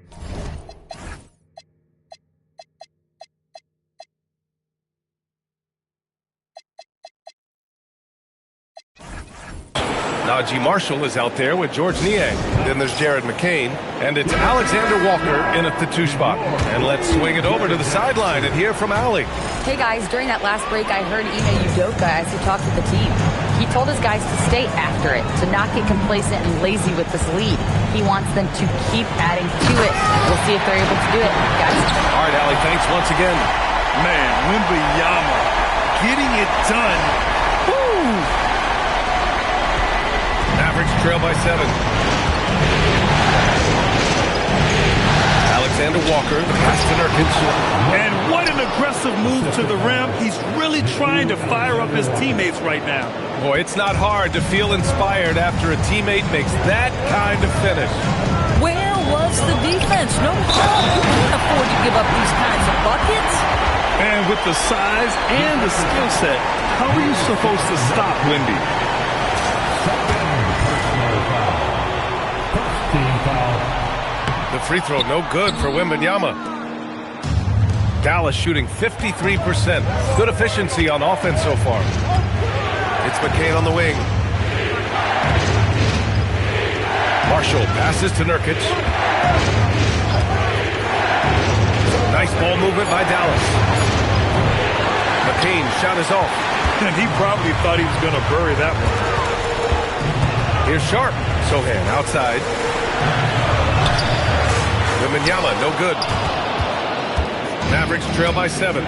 Najee Marshall is out there with George Niang. Then there's Jared McCain. And it's Alexander Walker in at the 2 spot. And let's swing it over to the sideline and hear from Allie. Hey guys, during that last break, I heard Ime Udoka as he talked with the team. He told his guys to stay after it, to not get complacent and lazy with this lead. He wants them to keep adding to it. We'll see if they're able to do it, guys. All right, Allie, thanks once again. Man, Wembanyama getting it done. Woo! Mavericks trail by 7. Alexander Walker, the pass to Nurkic. And what an aggressive move to the rim. He's really trying to fire up his teammates right now. Boy, it's not hard to feel inspired after a teammate makes that kind of finish. Where was the defense? No problem. You can't afford to give up these kinds of buckets. And with the size and the skill set, how are you supposed to stop Wemby? The free throw no good for Wembanyama. Dallas shooting 53%. Good efficiency on offense so far. It's McCain on the wing. Marshall passes to Nurkic. Nice ball movement by Dallas. McCain shot is off. And he probably thought he was going to bury that one. Here's Sharp. Sohan outside. Wembanyama, no good. Mavericks trail by 7.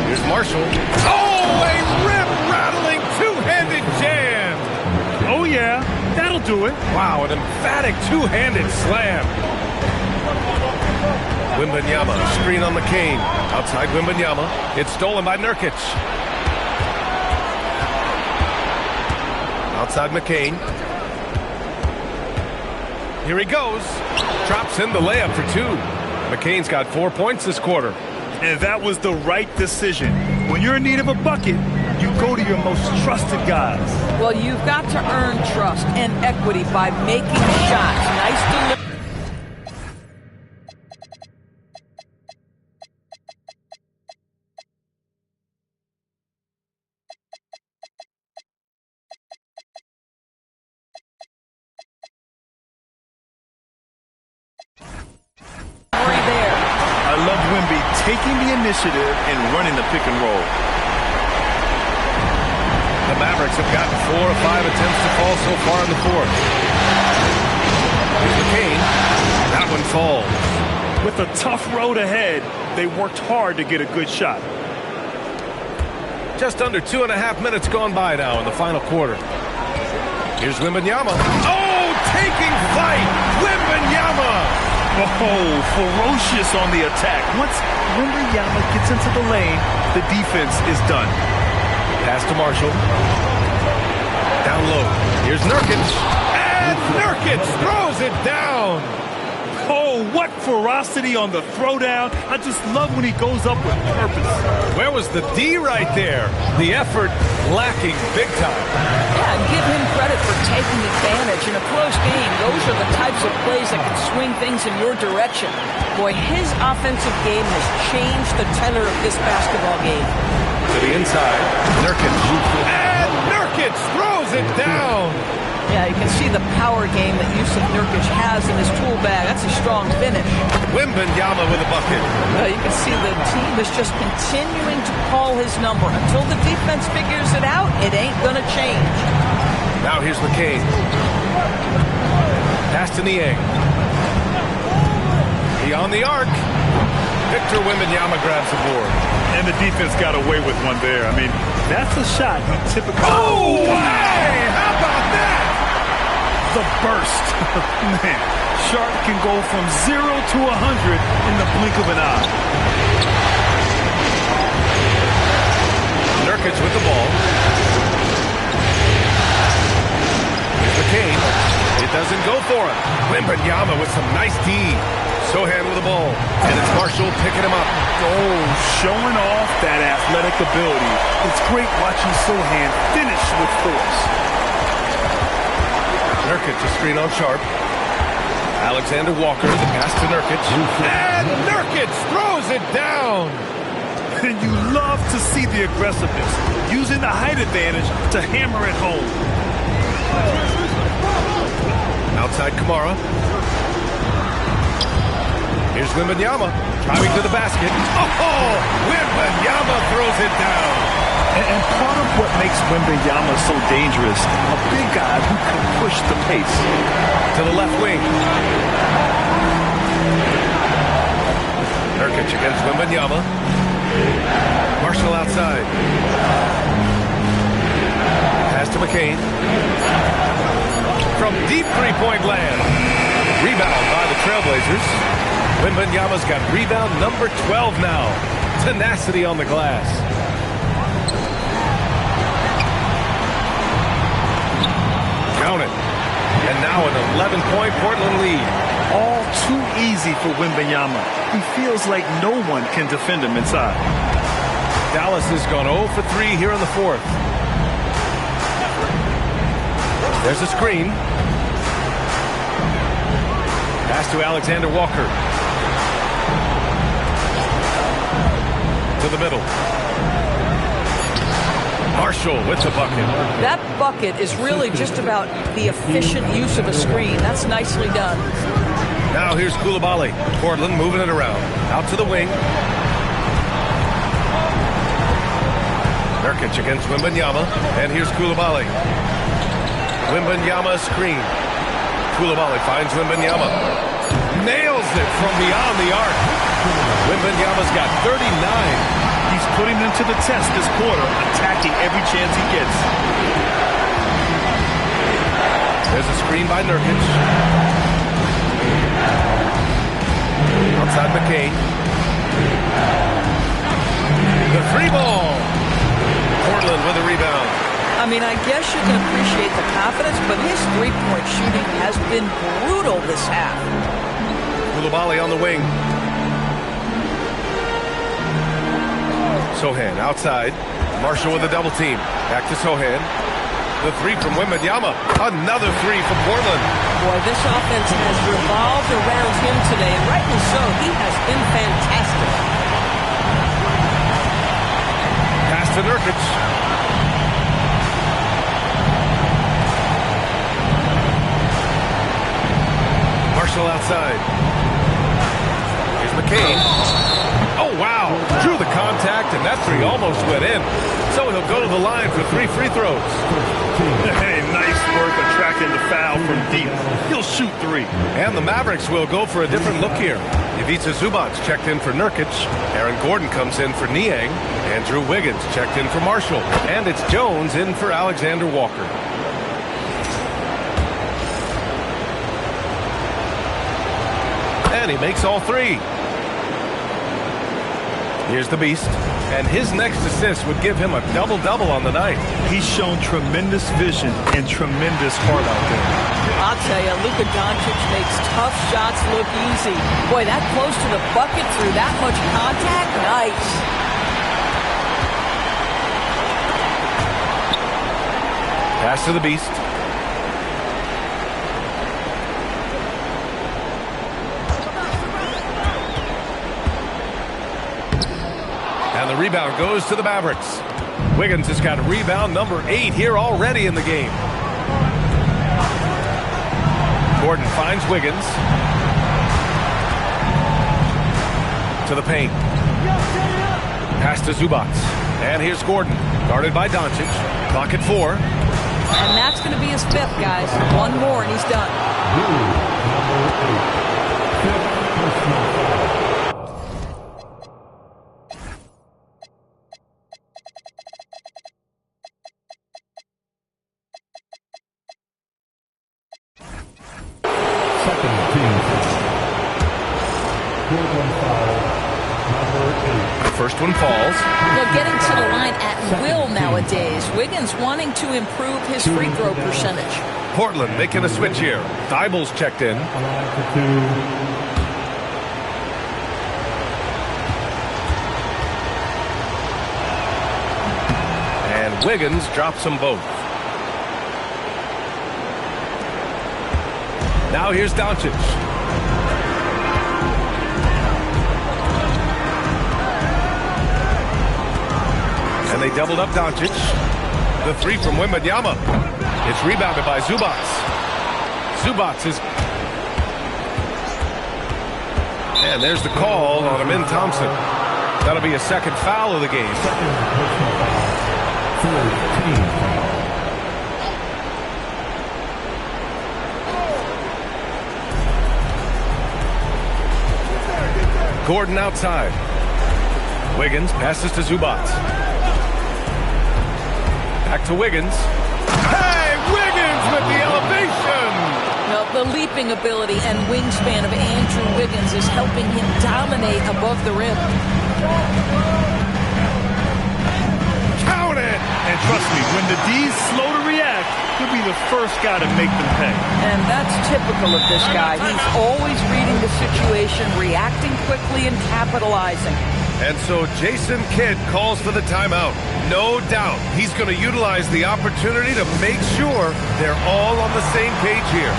Here's Marshall. Oh, a rip-rattling two-handed jam. Oh, yeah, that'll do it. Wow, an emphatic two-handed slam. Wembanyama, screen on McCain. Outside Wembanyama. It's stolen by Nurkic. Outside McCain. Here he goes. Drops in the layup for 2. McCain's got 4 points this quarter. And that was the right decision. When you're in need of a bucket, you go to your most trusted guys. Well, you've got to earn trust and equity by making shots. Nice delivery. Taking the initiative and running the pick and roll. The Mavericks have gotten 4 or 5 attempts to fall so far in the fourth. Here's McCain. That one falls. With a tough road ahead, they worked hard to get a good shot. Just under 2.5 minutes gone by now in the final quarter. Here's Wembanyama. Oh, taking flight. Wembanyama. Oh, ferocious on the attack. Once Wembanyama gets into the lane, the defense is done. Pass to Marshall. Down low. Here's Nurkic. And Nurkic throws it down. Oh, what ferocity on the throwdown. I just love when he goes up with purpose. Where was the D right there? The effort lacking big time. Yeah, and give him credit for taking advantage. In a close game, those are the types of plays that can swing things in your direction. Boy, his offensive game has changed the tenor of this basketball game. To the inside, Nurkic. And Nurkic throws it down. Yeah, you can see the power game that Yusuf Nurkic has in his tool bag. That's a strong finish. Wembanyama with a bucket. You can see the team is just continuing to call his number. Until the defense figures it out, it ain't going to change. Now here's McCain. Pass to Niang. Beyond the arc. Victor Wembanyama grabs the board. And the defense got away with one there. I mean, that's a shot you typically... Oh, hey! How about that? The burst. Man, Sharp can go from 0 to 100 in the blink of an eye. Nurkic with the ball. Here's McCain. It doesn't go for him. Wembanyama with some nice D. Sohan with the ball. And it's Marshall picking him up. Oh, showing off that athletic ability. It's great watching Sohan finish with force. Nurkic to screen on Sharp. Alexander Walker, the pass to Nurkic. And Nurkic throws it down. And you love to see the aggressiveness, using the height advantage to hammer it home. Outside Kamara. Here's Wembanyama, driving to the basket. Oh, Wembanyama throws it down. And part of what makes Wembanyama so dangerous, a big guy who can push the pace. To the left wing. Nurkic against Wembanyama. Marshall outside. Pass to McCain. From deep three-point land. Rebound by the Trailblazers. Wembanyama's got rebound number 12 now. Tenacity on the glass. Count it. And now an 11-point Portland lead. All too easy for Wembanyama. He feels like no one can defend him inside. Dallas has gone 0 for 3 here in the fourth. There's a screen. Pass to Alexander Walker. To the middle. Marshall with the bucket. That bucket is really just about the efficient use of a screen. That's nicely done. Now here's Coulibaly. Portland moving it around. Out to the wing. Nurkic against Wembanyama. And here's Coulibaly. Wembanyama screen. Coulibaly finds Wembanyama. Nails it from beyond the arc. Wembanyama's got 39. He's putting them to the test this quarter, attacking every chance he gets. There's a screen by Nurkic. Outside McCain. The three ball. Portland with a rebound. I mean, I guess you can appreciate the confidence, but his three-point shooting has been brutal this half. Coulibaly on the wing. Sohan outside. Marshall with a double team. Back to Sohan. The three from Wembanyama. Another three from Portland. Boy, this offense has revolved around him today, and rightly so. He has been fantastic. Pass to Nurkic. Marshall outside. Here's McCain. Oh, wow. Drew the contact, and that three almost went in. So he'll go to the line for 3 free throws. Hey, nice work attracting the foul from deep. He'll shoot 3. And the Mavericks will go for a different look here. Ivica Zubac checked in for Nurkic. Aaron Gordon comes in for Niang. Andrew Wiggins checked in for Marshall. And it's Jones in for Alexander Walker. And he makes all 3. Here's the Beast, and his next assist would give him a double-double on the night. He's shown tremendous vision and tremendous heart out there. I'll tell you, Luka Doncic makes tough shots look easy. Boy, that close to the bucket through that much contact, nice. Pass to the Beast. And the rebound goes to the Mavericks. Wiggins has got rebound number 8 here already in the game. Gordon finds Wiggins. To the paint. Pass to Zubac. And here's Gordon. Guarded by Doncic. Clock at 4. And that's going to be his 5th, guys. One more and he's done. First one falls. Well, getting to the line at will nowadays. Wiggins wanting to improve his free throw percentage. Portland making a switch here. Thibault's checked in. And Wiggins drops them both. Now here's Doncic. And they doubled up Doncic. The 3 from Wembanyama. It's rebounded by Zubac. Zubac is... And there's the call on Amin Thompson. That'll be a second foul of the game. Gordon outside. Wiggins passes to Zubac. Back to Wiggins. Hey, Wiggins with the elevation! Well, the leaping ability and wingspan of Andrew Wiggins is helping him dominate above the rim. Count it! And trust me, when the D's slow to react, he'll be the first guy to make them pay. And that's typical of this guy. He's always reading the situation, reacting quickly and capitalizing. And so Jason Kidd calls for the timeout. No doubt he's going to utilize the opportunity to make sure they're all on the same page here.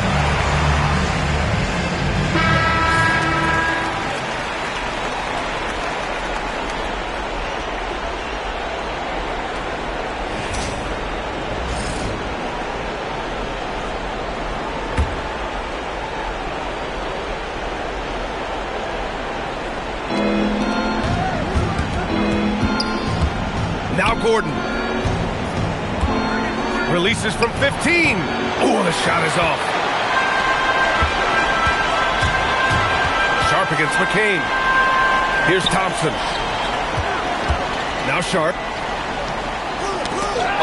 Now Gordon. Releases from 15. Oh, the shot is off. Sharp against McCain. Here's Thompson. Now Sharp.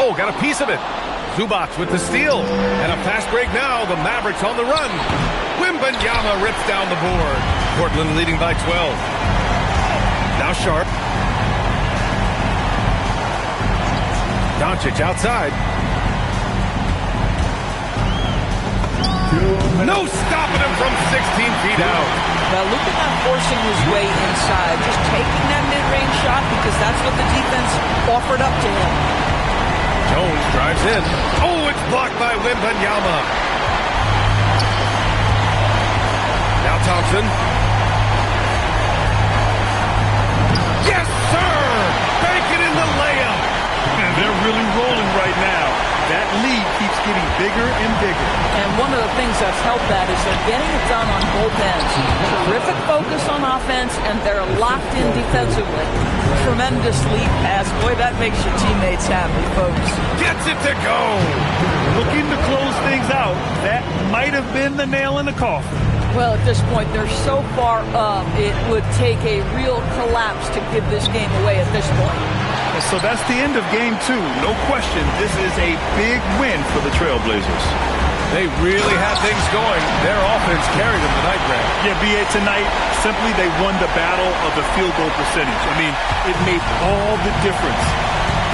Oh, got a piece of it. Zubac with the steal. And a fast break now. The Mavericks on the run. Wembanyama rips down the board. Portland leading by 12. Now Sharp. Doncic outside. No stopping him from 16 feet out. Well, look at that forcing his way inside. Just taking that mid-range shot because that's what the defense offered up to him. Jones drives in. Oh, it's blocked by Wembanyama. Now Thompson. Yes, sir! Banking in the layup. And they're really rolling right now. That lead keeps getting bigger and bigger. And one of the things that's helped that is they're getting it done on both ends. Terrific focus on offense, and they're locked in defensively. Tremendous lead pass. Boy, that makes your teammates happy, folks. Gets it to go. Looking to close things out. That might have been the nail in the coffin. Well, at this point, they're so far up, it would take a real collapse to give this game away at this point. So that's the end of game 2. No question, this is a big win for the Trailblazers. They really had things going. Their offense carried them tonight, Grant. Yeah, B.A., tonight, simply they won the battle of the field goal percentage. I mean, it made all the difference.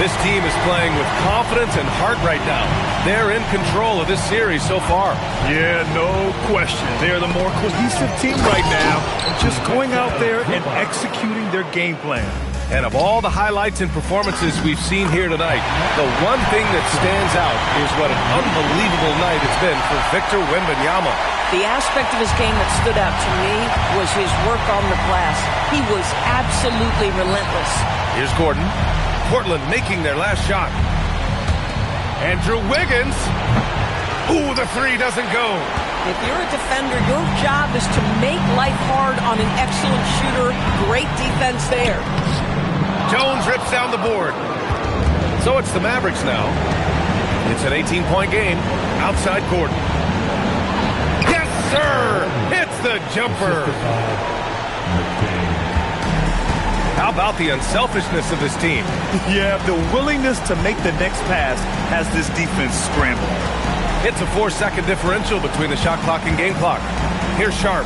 This team is playing with confidence and heart right now. They're in control of this series so far. Yeah, no question. They're the more cohesive team right now, just going out there and executing their game plan. And of all the highlights and performances we've seen here tonight, the one thing that stands out is what an unbelievable night it's been for Victor Wembanyama. The aspect of his game that stood out to me was his work on the glass. He was absolutely relentless. Here's Gordon. Portland making their last shot. Andrew Wiggins. Ooh, the three doesn't go. If you're a defender, your job is to make life hard on an excellent shooter. Great defense there. Jones rips down the board. So it's the Mavericks now. It's an 18-point game. Outside Gordon. Yes, sir! Hits the jumper. How about the unselfishness of this team? Yeah, the willingness to make the next pass has this defense scrambling. It's a 4-second differential between the shot clock and game clock. Here's Sharp.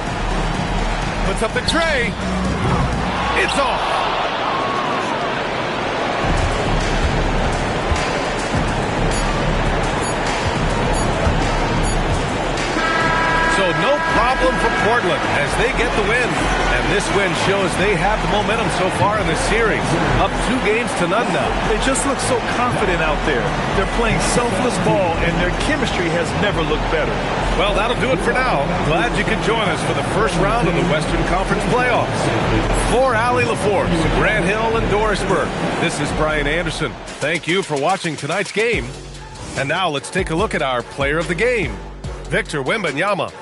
Puts up the tray. It's off. So no problem for Portland as they get the win. And this win shows they have the momentum so far in this series. Up 2 games to none now. They just look so confident out there. They're playing selfless ball, and their chemistry has never looked better. Well, that'll do it for now. Glad you could join us for the first round of the Western Conference playoffs. For Allie LaForce, Grant Hill, and Dorisburg, this is Brian Anderson. Thank you for watching tonight's game. And now let's take a look at our player of the game, Victor Wembanyama.